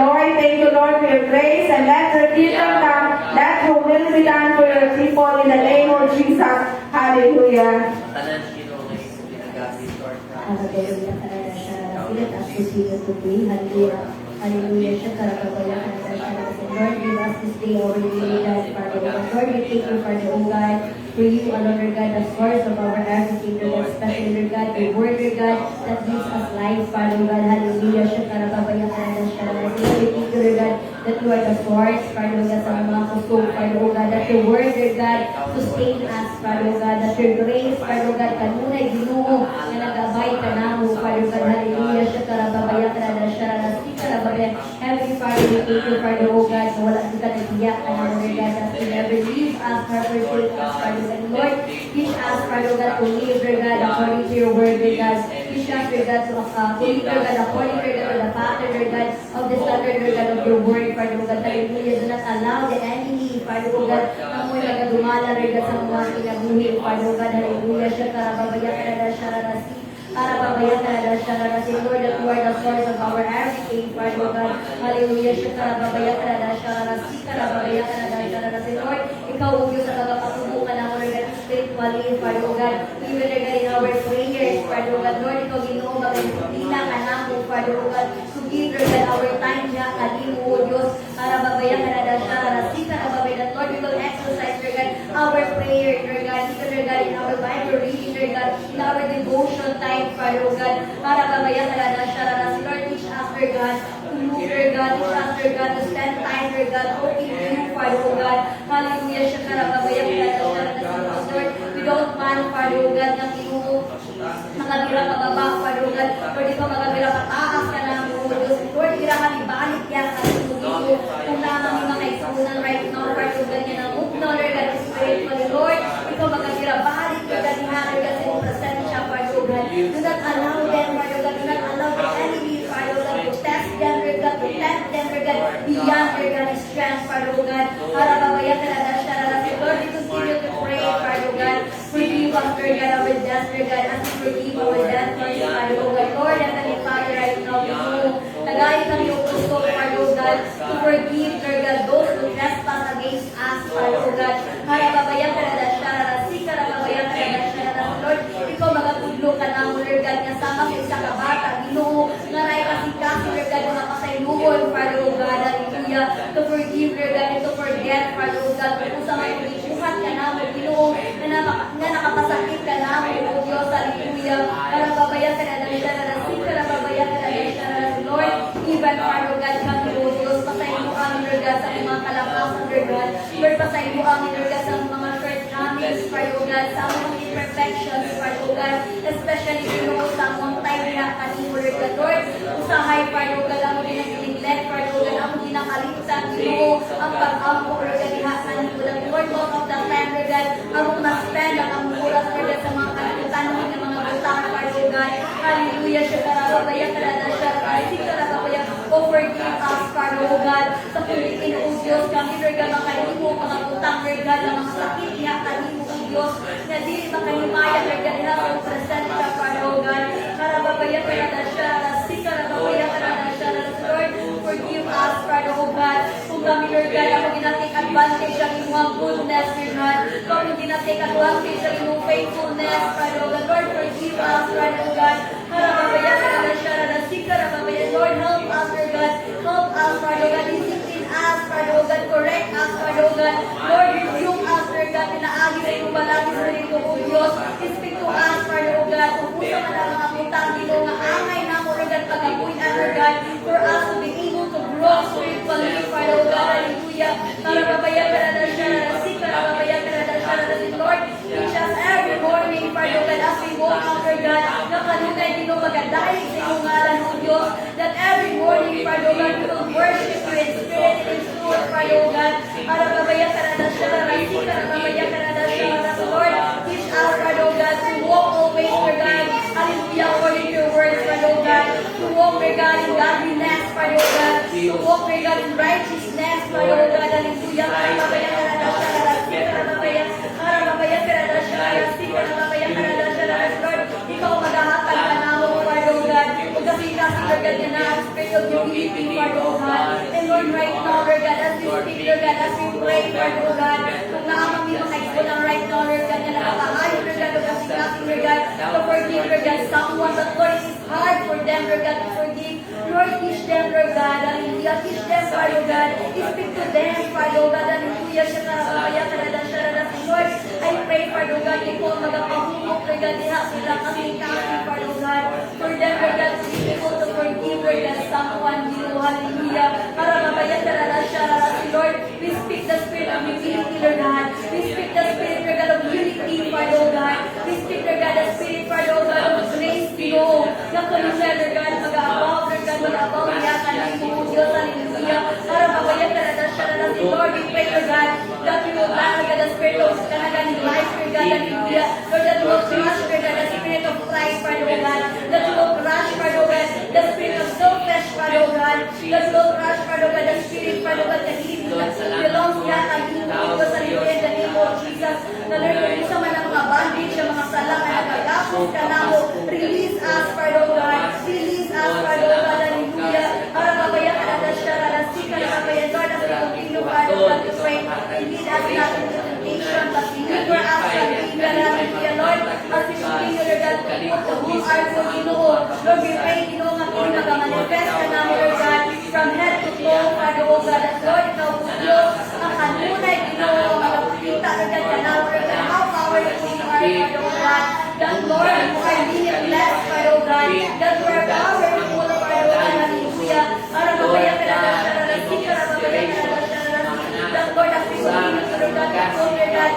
and let your kingdom come. Let your will be done for your people in the name of Jesus. Hallelujah. Tanan Ginoo nga imong ginagamit, Lord God. Hallelujah. Hallelujah. Let us proceed to pray. Hallelujah. Hallelujah. Shakarabaya. Lord, give us this day our daily life, Father God. Lord, we thank you, Father, oh God, for you alone, Lord God, the source of our everything, Lord God, especially, Lord God, the word, Lord God, that gives us life, Father God. Hallelujah. Shakarabaya. Lord, we thank you, Lord God, that you are the source, Father God, sa mga puso, Father, oh God, that your word, Lord God, sustain us, Father, oh God, that your grace, Father, oh God, kanunay, Ginoo, na nag-abay ka namo, Father God. Hallelujah. Shakarabaya. Heavenly Father, we thank you, Father, oh God, na wala ka nag-iyak ka na, Lord God, that you never leave us, never forsake us, Father God. Lord, teach us, Father God, to live, Lord God, according to your word, Lord God. Teach us, Lord God, to live, Lord God, according, Lord God, to the pattern, Lord God, of the standard, Lord God, of your word, Father God. Hallelujah. Do not allow the enemy, Father God, na mo'y nagadumala, Lord God, sa mga kinabuhi, Father God. Hallelujah. Shakarababaya, Karada, Lord, that you are the source of our everything, Father God. Hallelujah. Lord, ikaw ang Diyos sa pagpapatubukan ng Lord God, spiritually, Father God. Even Lord God, in our prayers, Father God. Lord, ikaw ginoo magdisiplina ka namo, Father God. To give, Lord God, our time niya, kalimo, O Diyos. Para babayan ka na Lord, we will exercise, Lord God, our prayer, Lord God. Even, Lord God, in our Bible reading, Lord God, in our devotion time, Father God. Para babayan ka na Lord, teach us, Lord God, to look, Lord God, teach us, Lord God, to spend time, Lord God, hoping you, Father God. Hallelujah. Shakara babayan ka na Lord, we don't want, Father God, ng Ginoo makabira ka baba, Father God. Lord, ikaw makabira ka taas ka na, Lord, ira ka ibalik yan sa Ginoo. Kung naman yung mga isunan right now, Father God, yan ang mukno, Lord God, spiritually, Lord, ikaw makabira, balik, Lord God, Lord God, sa presensya, Father God. Do not allow them, Father God, do not allow the enemy, Father God, to test them, Lord God, to tempt them, Lord God, beyond, Lord God, strength, Father God. Para babayan ka na Lord, we continue to pray, Father God. Forgive us, Lord God, our death, Lord God, as we forgive our death, Father God. Lord, Heavenly Father, right now, we know, nagayos ang iyong gusto, Father God, to forgive, Lord God, those who trespass against us, Father God. Para babayan ka na Lord, ikaw magagudlo ka na, Lord God, kasama sa isa ka bata, Ginoo, nga ray kasikaso, Lord God, mga pasayluhon, Father God, hallelujah, to forgive, Lord God, and to forget, Father God, kung sa mga ibuhat ka na, Ginoo, na nakapasakit ka na, O Diyos, hallelujah, para babayan ka na Lord, even, Father God, kami, O Diyos, pasayin mo kami, Lord God, sa mga kalakasan, Lord God, Lord, pasayin mo kami, Lord God, sa mga shortcomings, Father God, sa mga imperfections, Father God, especially, Ginoo, sa mga time na kanimo, Lord God, Lord, usahay, Father God, ang ginag-neglect, Father God, ang ginakalimutan, Ginoo, ang pag-ampo, Lord God, ihasan mo lang, Lord, most of the time, Lord God, ang mas-spend, ang oras, Lord God, sa mga kalimutan ng mga butang, Father God, hallelujah, siya karababayan, forgive us, Father God, sa pulitin, O Diyos, kami, Lord God, makalimo, mga butang, Lord God, ang mga sakit, ihakalimo, O Diyos, na di makalimaya, Lord God, na sa presensya, Father God, karababayan ka na siya, karababayan ka na siya, Lord, forgive us, Father God, kung kami, Lord God, ako ginatake advantage ang inyong goodness, Lord God, kung ginatake advantage ang inyong faithfulness, Father God, Lord, forgive us, Father God, karababayan ka na siya, karababayan, Lord, help us, Lord God, help us, Father God, discipline us, Father God, correct us, Father God, Lord, rebuke us, Lord God, pinaagi sa iyong balagis sa ito, O Diyos, speak to us, Father God, kung puso man ang mga putang, Ginoo, nga angay na mo, Lord God, pag-apuyan, Lord God, for us to be able to grow spiritually, Father God, hallelujah, karababayan ka na siya, karababayan ka na siya, Lord, teach us every morning, Father God, as we walk out, Lord God, na kanunay, Ginoo, magadalig sa iyong ngalan, O Diyos, that every morning, Father God, we will worship you in spirit and in truth, Father God, karababayan ka na siya, karababayan ka na siya, Lord, teach us, Father God, to walk always, Lord God, hallelujah, according to your words, Father God, to walk, Lord God, in godliness, Father God, to walk, Lord God, in righteousness, Father God, hallelujah, karababayan ka na siya, karababayan ka na siya, Lord, ikaw maghahatag ka na mo, Father God, kasi Lord God, na spirit of humility, Father God, and Lord, right now, Lord God, as we hallelujah. Teach them, Father God. Speak to them, Father God, hallelujah. Shakarabaya, Karadan, Sharadan, Lord, I pray, Father God, ikaw magpahumok, Lord God, diha sila kasing Father God, for them, Lord God, to be able to forgive, Lord God, someone, hallelujah. Karabaya, Karadan, Sharadan, Lord, we speak the spirit of humility, Lord God. We speak the spirit, Lord God, of unity, Father God. We speak, Lord God, the spirit, Father God, of grace, Lord. Na kanunan, Lord God, mag-aabaw, Lord God, mag-aabaw, yakan, mo, Diyos, hallelujah. Para mabaya, Karadan, Sharadan, Lord, we pray, Lord God, that you will ban, Lord God, the spirit of kanagan life, Lord God, hallelujah. Lord, that you will crush, Lord God, the spirit of pride, Father God. That you will crush, Father God, the spirit of selfish, Father God. That you will crush, Father God, the spirit, Father God, that he belongs to God, and you will go sa in the name of Jesus. Na Lord, kung isa man ang mga bondage, ang mga sala na nagagapos ka na mo, release us, Father God. Release us, Father God, hallelujah. Para mabaya ka na na siya, sika na mabaya, Lord, as we continue, Father God, to pray. Lead us not into temptation, but deliver us from evil, hallelujah, Lord. As we continue, Lord God, to put the whole heart of Ginoo. Lord, we pray, Ginoo, nga kini mag-manifest ka na, Lord God, from head to toe, Father God, that Lord, ikaw po Diyos, ang kanunay, Ginoo, magpakita, Lord God, ka na, Lord God, how powerful you are, Father God. That Lord, you are limitless, Father God. That you are powerful, Father God, hallelujah. Para mabaya ka na siya, sika na mabaya ka na siya, that Lord, as we continue to Lord God, to Lord God,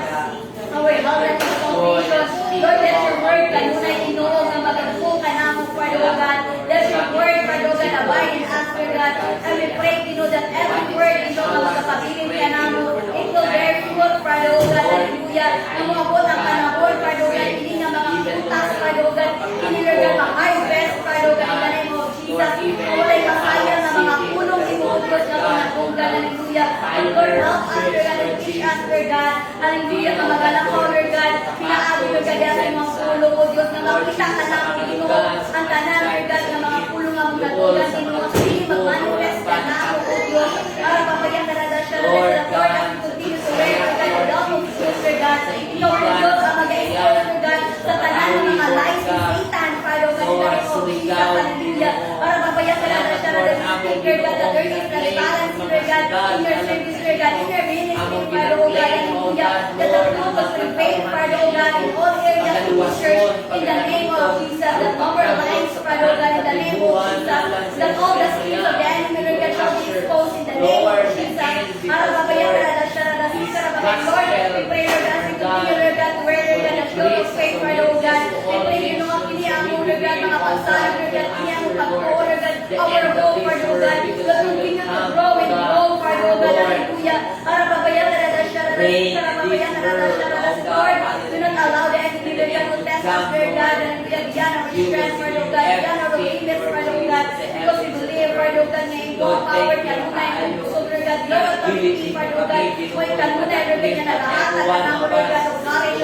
our health and salvation. Lord, let your word kanunay Ginoo nga magagpo ka na mo, Father God. Let your word, Father God, abide in us, Lord God. And we pray, Ginoo, that every word, Ginoo, nga magkapabilin ka na mo, it will bear fruit, Father God, hallelujah. Na moabot ang panahon, Father God, hindi nga mga putas, Father God, hindi Lord God, ma-harvest, Father God, in the name of Jesus. Walay masayang na mga pulong imuudot na panagunggan, hallelujah. And Lord, help us, Lord God, and teach us, Lord God, hallelujah, na magalakaw, Lord God, pinaagi, Lord God, yan ang mga pulong, O Diyos, na makita ka na, Ginoo, ang tanan, Lord God, na mga pulong ang nagulgan, Ginoo, hindi mag-manifest ka na, O Diyos, para papayan ka na siya, Lord God, as we continue to wear, Lord God, the love of truth, Lord God, ikaw, O Diyos, ang mag-expose, Lord God, sa tanan ng mga lies ni Satan, Father God, in the name of Jesus, hallelujah, para papayan ka na siya, Lord God, that there is transparency, Lord God, in your service, Lord God, in your ministry, Father God, hallelujah, that the truth was prevailed, Father God, in all areas of the church, in the name of Jesus, that our lives, Father God, in the name of Jesus, that all the schemes of the enemy, Lord God, shall be exposed in the name of Jesus, para papayan ka na siya, Lord, we pray, Lord God, as we continue, Lord God, to wear, Lord God, the shield of faith, Father God, we pray, you know, ang kiniang mo, Lord God, mga pagsalan, Lord God, kiniang mo pag-grow, Lord God, our hope, Father God, that continue to grow and grow, Father God, hallelujah, para papayan ka na siya, para papayan ka na siya, Lord, do not allow the enemy, Lord God, to test us, Lord God, hallelujah, beyond our strength, Father God, beyond our weakness, Father God, because we believe, Father God, na ikaw power, kanunay, kung gusto, Lord God, Lord, authority, Father God, may kanunay, Lord God, na nalahatag ka na mo, Lord God, of courage,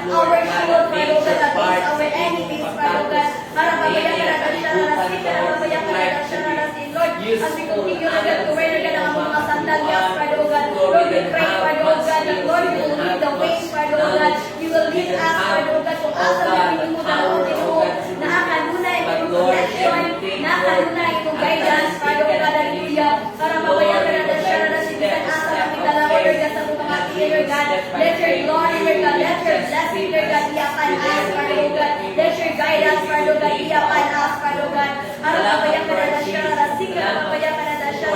Lord God, our shield, Father God, against our enemies, Father God, para papayan ka na siya, para papayan ka na siya, Lord, as we continue, Lord God, to wear, Lord God, ang mga sandalyas, Father God, Lord, we pray, Father God, that Lord, you will lead the way, Father God, you will lead us, Father God, kung asa na pinumutan o Ginoo, nakakanunay itong protection, nakakanunay itong guidance, Father God, hallelujah, para mabayan ka na siya, na sinisan asa na pitalaw, Lord God, sa mga tiyan, Lord God, let your glory, Lord God, let your blessing, Lord God, be upon us, Father God, let your guidance, Father God, be upon us, Father God, para mabayan ka na siya, sika na mabayan ka na siya,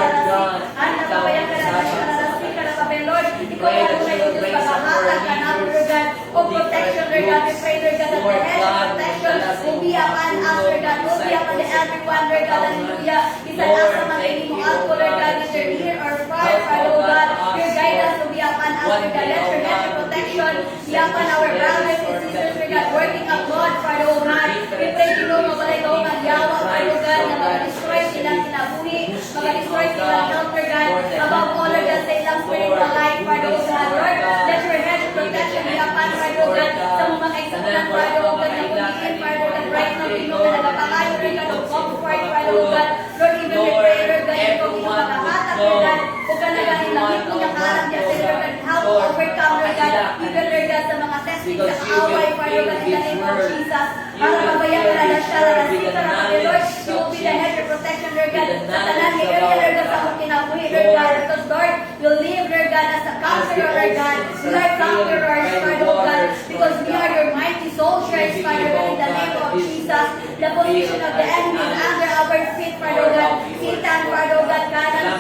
mabayan ka na siya, sika na mabayan, Lord, ikaw kanunay o Diyos, paghahatag ka na, Lord God, o protection, Lord God, we pray, Lord God, that the hedge of protection will be upon us, Lord God, will be upon everyone, Lord God, hallelujah, isa na sa mga mo alko, Lord God, either near or far, Father God, your guidance will be upon us, Lord God, let your hedge of protection be upon our brothers and sisters, Lord God, working abroad, Father God, we pray, you know, mabalay ka ang yawa, Father God, na mag-destroy silang kinabuhi, mag-destroy silang health, Lord God, above all, Lord God, sa ilang spiritual life, Father God, Lord, let your hedge of protection be upon, Father God, sa mga kaisunan, Father God, na pumiin, Father God, right now, you know, na nagapakayo, Lord God, of comfort, Father God, Lord, even we pray, Lord God, ikaw ginapakahatag, Lord God, o ka na galing langit mo yung kaharap niya, Lord God, how to overcome, Lord God, even, Lord God, sa mga test speak sa away, Father God, in the name of Jesus. Para mabayan ka na siya, na nasita na kami, Lord. You will be the hedge of protection, Lord God. Sa tanan ni area, Lord God, sa akong kinabuhi, Lord God. Because, Lord, you live, Lord God, as a conqueror, Lord God. We are conquerors, Father God, because we are your mighty soldiers, Father God, in the name of Jesus. The position of the enemy is under our feet, Father God. Satan, Father God, cannot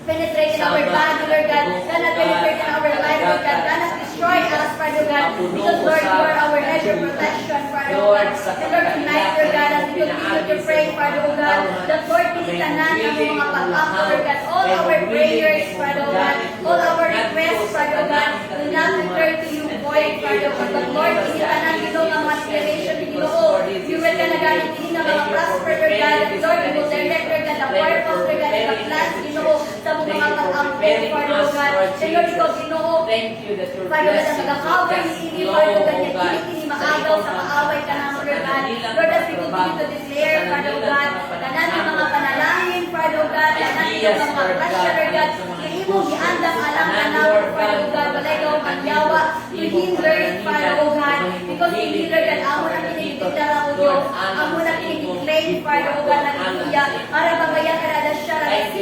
penetrate in our body, Lord God. Cannot penetrate in our life, Lord God. Cannot destroy us, Father God. Because, Lord, you are our hedge of protection, Father God. And Lord, tonight, Lord God, as we continue to pray, Father God, that Lord, pinitanan ang mga pag-up, Lord God. All our prayers, Father God. All our requests, Father God, will not return to you void, Father God. But Lord, pinitanan dito ang aspiration ni Ginoo. You will kanagamit din ng mga prosper, Lord God. And Lord, you will direct, Lord God, the purpose, Lord God, and the plans, Ginoo, sa mga pag-upgrade, Father God. And Lord, ikaw, Ginoo, Father God, ang mag-cover ni Ini, Father God, niya hindi maagaw sa maaway ka naman, Lord God. Lord, as we continue to declare, Father God, tanan ng mga panalangin, Father God, tanan ng mga pressure, Lord God, hindi mo giandang alam ka naman, Father God, walay ka ang kanyawa to hinder it, Father God, because hindi, Lord God, amo na pinigitara ko Diyos, amo na pinigitlain, Father God, na hallelujah, para babaya ka na siya,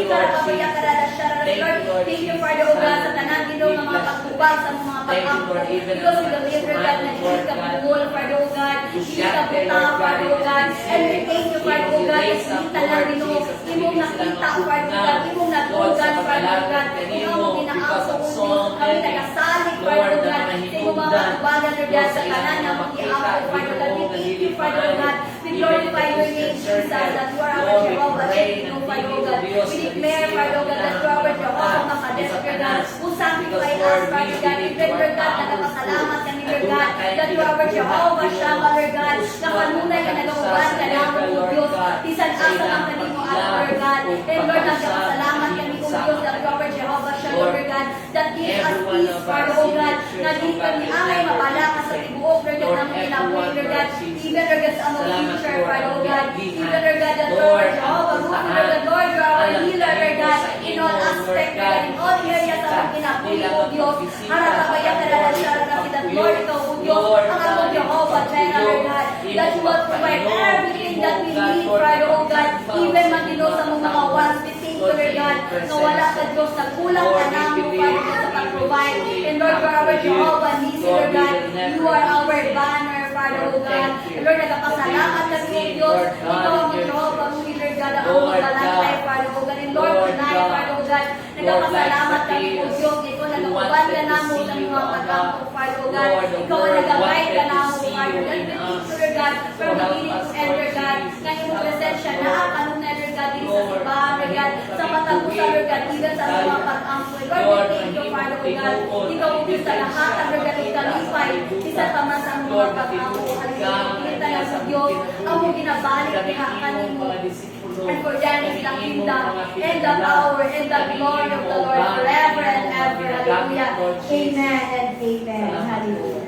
para babaya ka na siya, Lord, thank you, Father God, sa tanan din ng mga pagtubag, sa mga pag-upload, because we believe, Lord God, na hindi ka bungol, Father God, hindi ka buta, Father God, and we thank you, Father God, na sinita lang din imong nakita, Father God, imong natugan, Father God, imong ginaaso, Diyos, kami nagasalig, Father God, sa imong mga tubagan, Lord God, sa tanan na mag-iapod, Father God, we thank you, Father God, we glorify your name, Jesus, that you are our Jehovah, Father God, we declare, Father God, that you are our Jehovah, Makadesh, Lord God, who sanctify us, Father God, we pray, Lord God, nagpasalamat kami, Lord God, that you are our Jehovah, Shammah, Lord God, na kanunay ka nagawaban ka naman, O Diyos, bisan asa ang kanimo at, Lord God, and Lord, nagpasalamat kami, O Diyos, that you are our Jehovah, Shammah, Lord God, that gives us peace, Father, O God, na di kami amay mapala ka sa tibuok, Lord God, ng kinabuhi, Lord God, even, Lord God, sa among future, Father, O God, even, Lord God, that you are our Jehovah, Lord God, Lord, you are our healer, Lord God, in all aspects, Lord God, in all areas sa among kinabuhi, O Diyos, harap kabayan ka na siya, Lord God, that Lord, ikaw, O Diyos, ang among Jehovah, Jireh, Lord God, that you will provide everything that we need, Father, O God, even magdino sa mga wants, we thank you, Lord God, na wala ka, Diyos, na kulang ka namin, Father God, sa pag-provide, and Lord, you are our Jehovah, Nisi, Lord God, you are our banner, Father, O God, and Lord, nagpasalamat kami, O Diyos, ikaw ang Jehovah, Lord God, ang among balantay, Father, O God, and Lord, tonight, Father, O God, nagpasalamat kami, O Diyos, ikaw nagakuban ka namo sa mga pagkampo, Father, O God, ikaw ang nagabay ka namo, Father, and we thank you, Lord God, from beginning to end, Lord God, na iyong presensya na kanong na, Lord God, dito sa iba, Lord God, sa patapusan, Lord God, even sa mga pag-ampo, Lord, we thank you, Father, O God, ikaw ang Diyos sa lahat, Lord God, ang kalipay, isa tamas ang mga pag-ampo, halimutin tayo sa Diyos, ang mong ginabalik niya kanimo, and for them is the kingdom, and the power, and the glory of the Lord forever and ever. Hallelujah. Amen and amen. Hallelujah.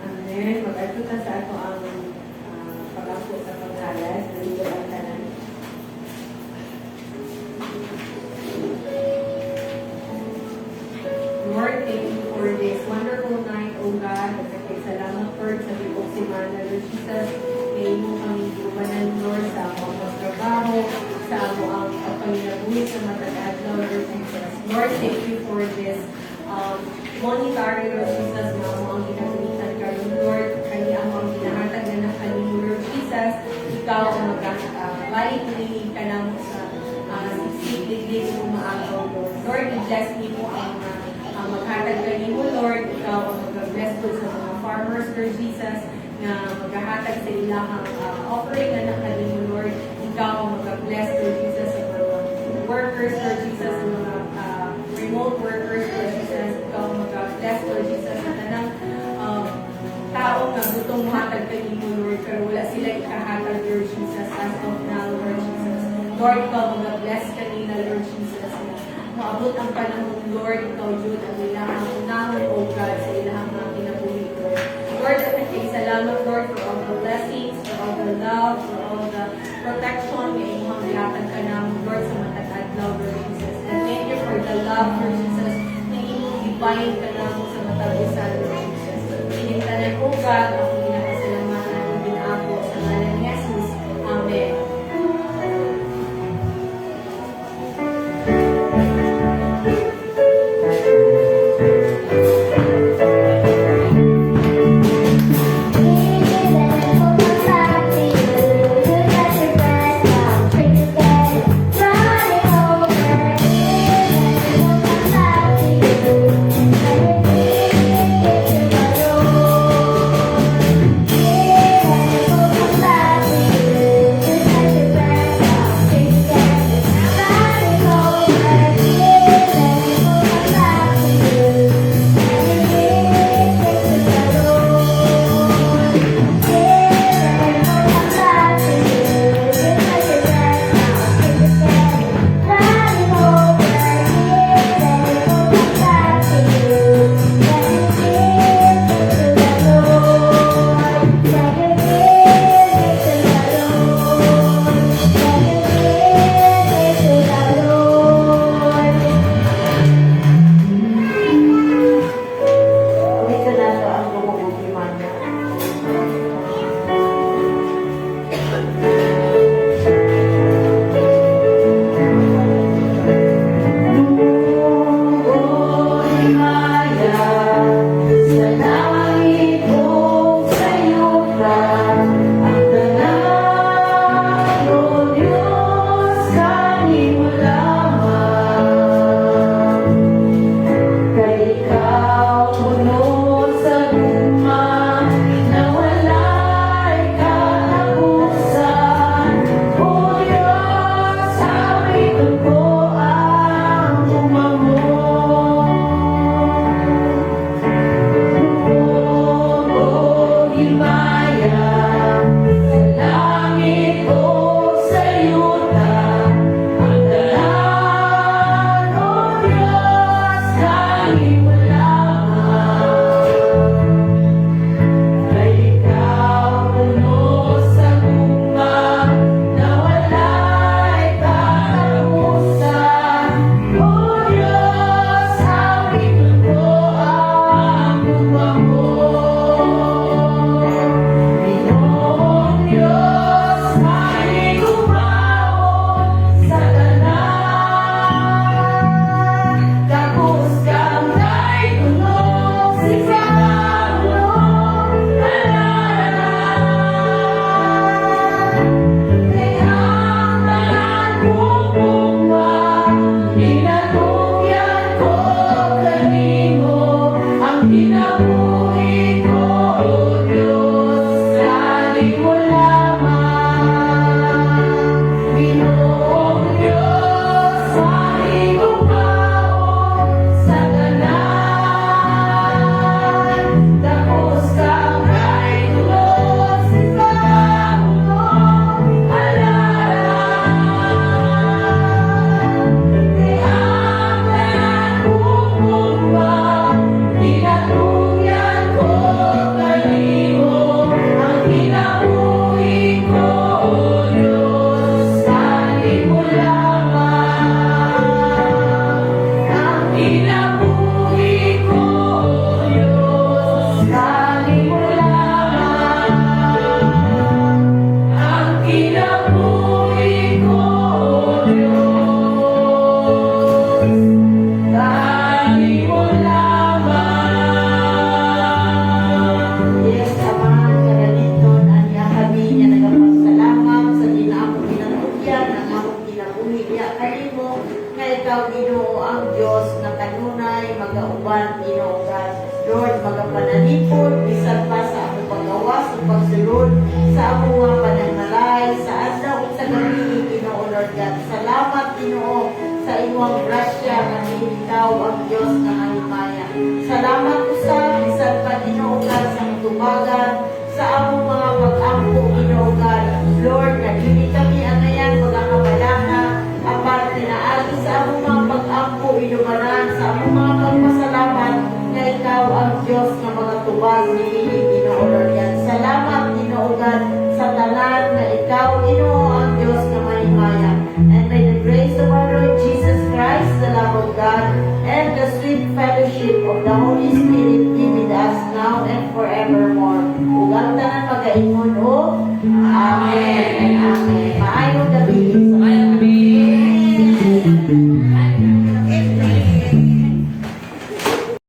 Amen. Mag-alto ka sa ako ang pag-ampo sa paghalas. Nandito ang tanan. Lord, thank you for this wonderful night, O God. Salamat, Lord, sa bibok si Mana, Lord Jesus. Ngayon mo kami iwanan, Lord, sa among pagtrabaho, sa among pagpanginabuhi sa matagad, Lord Jesus. Lord, thank you for this monetary, Lord Jesus, na among ginagamitan karon, Lord. Kani among ginahatag na ng kanino, Lord Jesus. Ikaw ang balik ni ka na mo sa siksik-liglig mo maagaw, Lord. Lord, i-bless niyo po ang maghatag kanino, Lord. Ikaw ang mag-bless po sa mga farmers, Lord Jesus, na maghahatag sa ilang offering na nakanino, Lord. Ikaw ang mag-bless, Lord Jesus, sa mga workers, Lord Jesus, sa mga remote workers, Lord Jesus. Ikaw ang mag-bless, Lord Jesus, sa tanang taong na gutong hatag kanino, Lord, pero wala sila ikahatag, Lord Jesus, as of now, Lord Jesus. Lord, ikaw ang mag-bless kanina, Lord Jesus, na maabot ang panahon, Lord, ikaw, Jude, ang ilang unahon, O God, sa ilang mga kinabuhi, Lord. Lord, at salamat, Lord, for all the blessings, for all the love, for all the protection nga imong gihatag ka na Lord sa matag adlaw, Lord Jesus. And thank you for the love, Lord Jesus, na imong gibayin ka na sa matag usa, Lord Jesus. Ining tanan ko God, ang ginakasalamatan ng ginako sa ngalan ni Jesus. Amen. Dito na to ang gumugugiman niya. Lugoy maya, sa langit kong sa'yo ka, ang tanan, O Diyos, kanin mo lamang. Kay ikaw puno sa luma, na wala'y katapusan. O Diyos, aming tungko ang umamon. Lubog himaya, sa langit o sa yuta, ang dalan, O Diyos, kanin mo lamang. Kay ikaw puno sa luma, na wala'y katapusan. O Diyos, aming tungko ang umamon. Ginoong Diyos, aming umawon sa tanan. Kapos kang may tunog, sigaw mo, alaran. Kaya ang tanan pupunga, inatugyan ko kanimo, ang kinabuhi ko, O Diyos, kanin mo lamang. Ginoong Diyos, aming umawon sa tanan. Tapos kang may tulos, sigaw mo, alaran. Kaya ang tanan pupunga, inatugyan ko kanimo, ang kinabuhi ko, O Diyos, kanin mo lamang. Ang kinabuhi ko, O Diyos, kanin mo lamang. Ang kinabuhi ko, O Diyos, kanin mo lamang. Yes, Ama, kanaliton, anya kami niya nagpasalamat sa ginako ginatugyan, ang among kinabuhi niya kanimo, nga ikaw, Ginoo, ang Diyos na kanunay magauban, Ginoo God. Lord, magapanalipod, bisan pa sa among paggawas o pagsulod sa among mga panangalay, sa adlaw ug sa gabi, Ginoo Lord God. Salamat, Ginoo, sa imong grasya nga ikaw ang Diyos na himaya. Salamat usab bisan pa, Ginoo God, sa tubagan sa among mga pag-ampo, Ginoo God. Lord, na dili kami angayan magakabalaka, apan tinaagi sa among mga pag-ampo, inumanan sa among mga pagpasalamat nga ikaw ang Diyos na mga tubag ni Ginoo Lord God. Salamat, Ginoo God, sa tanan na ikaw, Ginoo, ang Diyos Holy Spirit.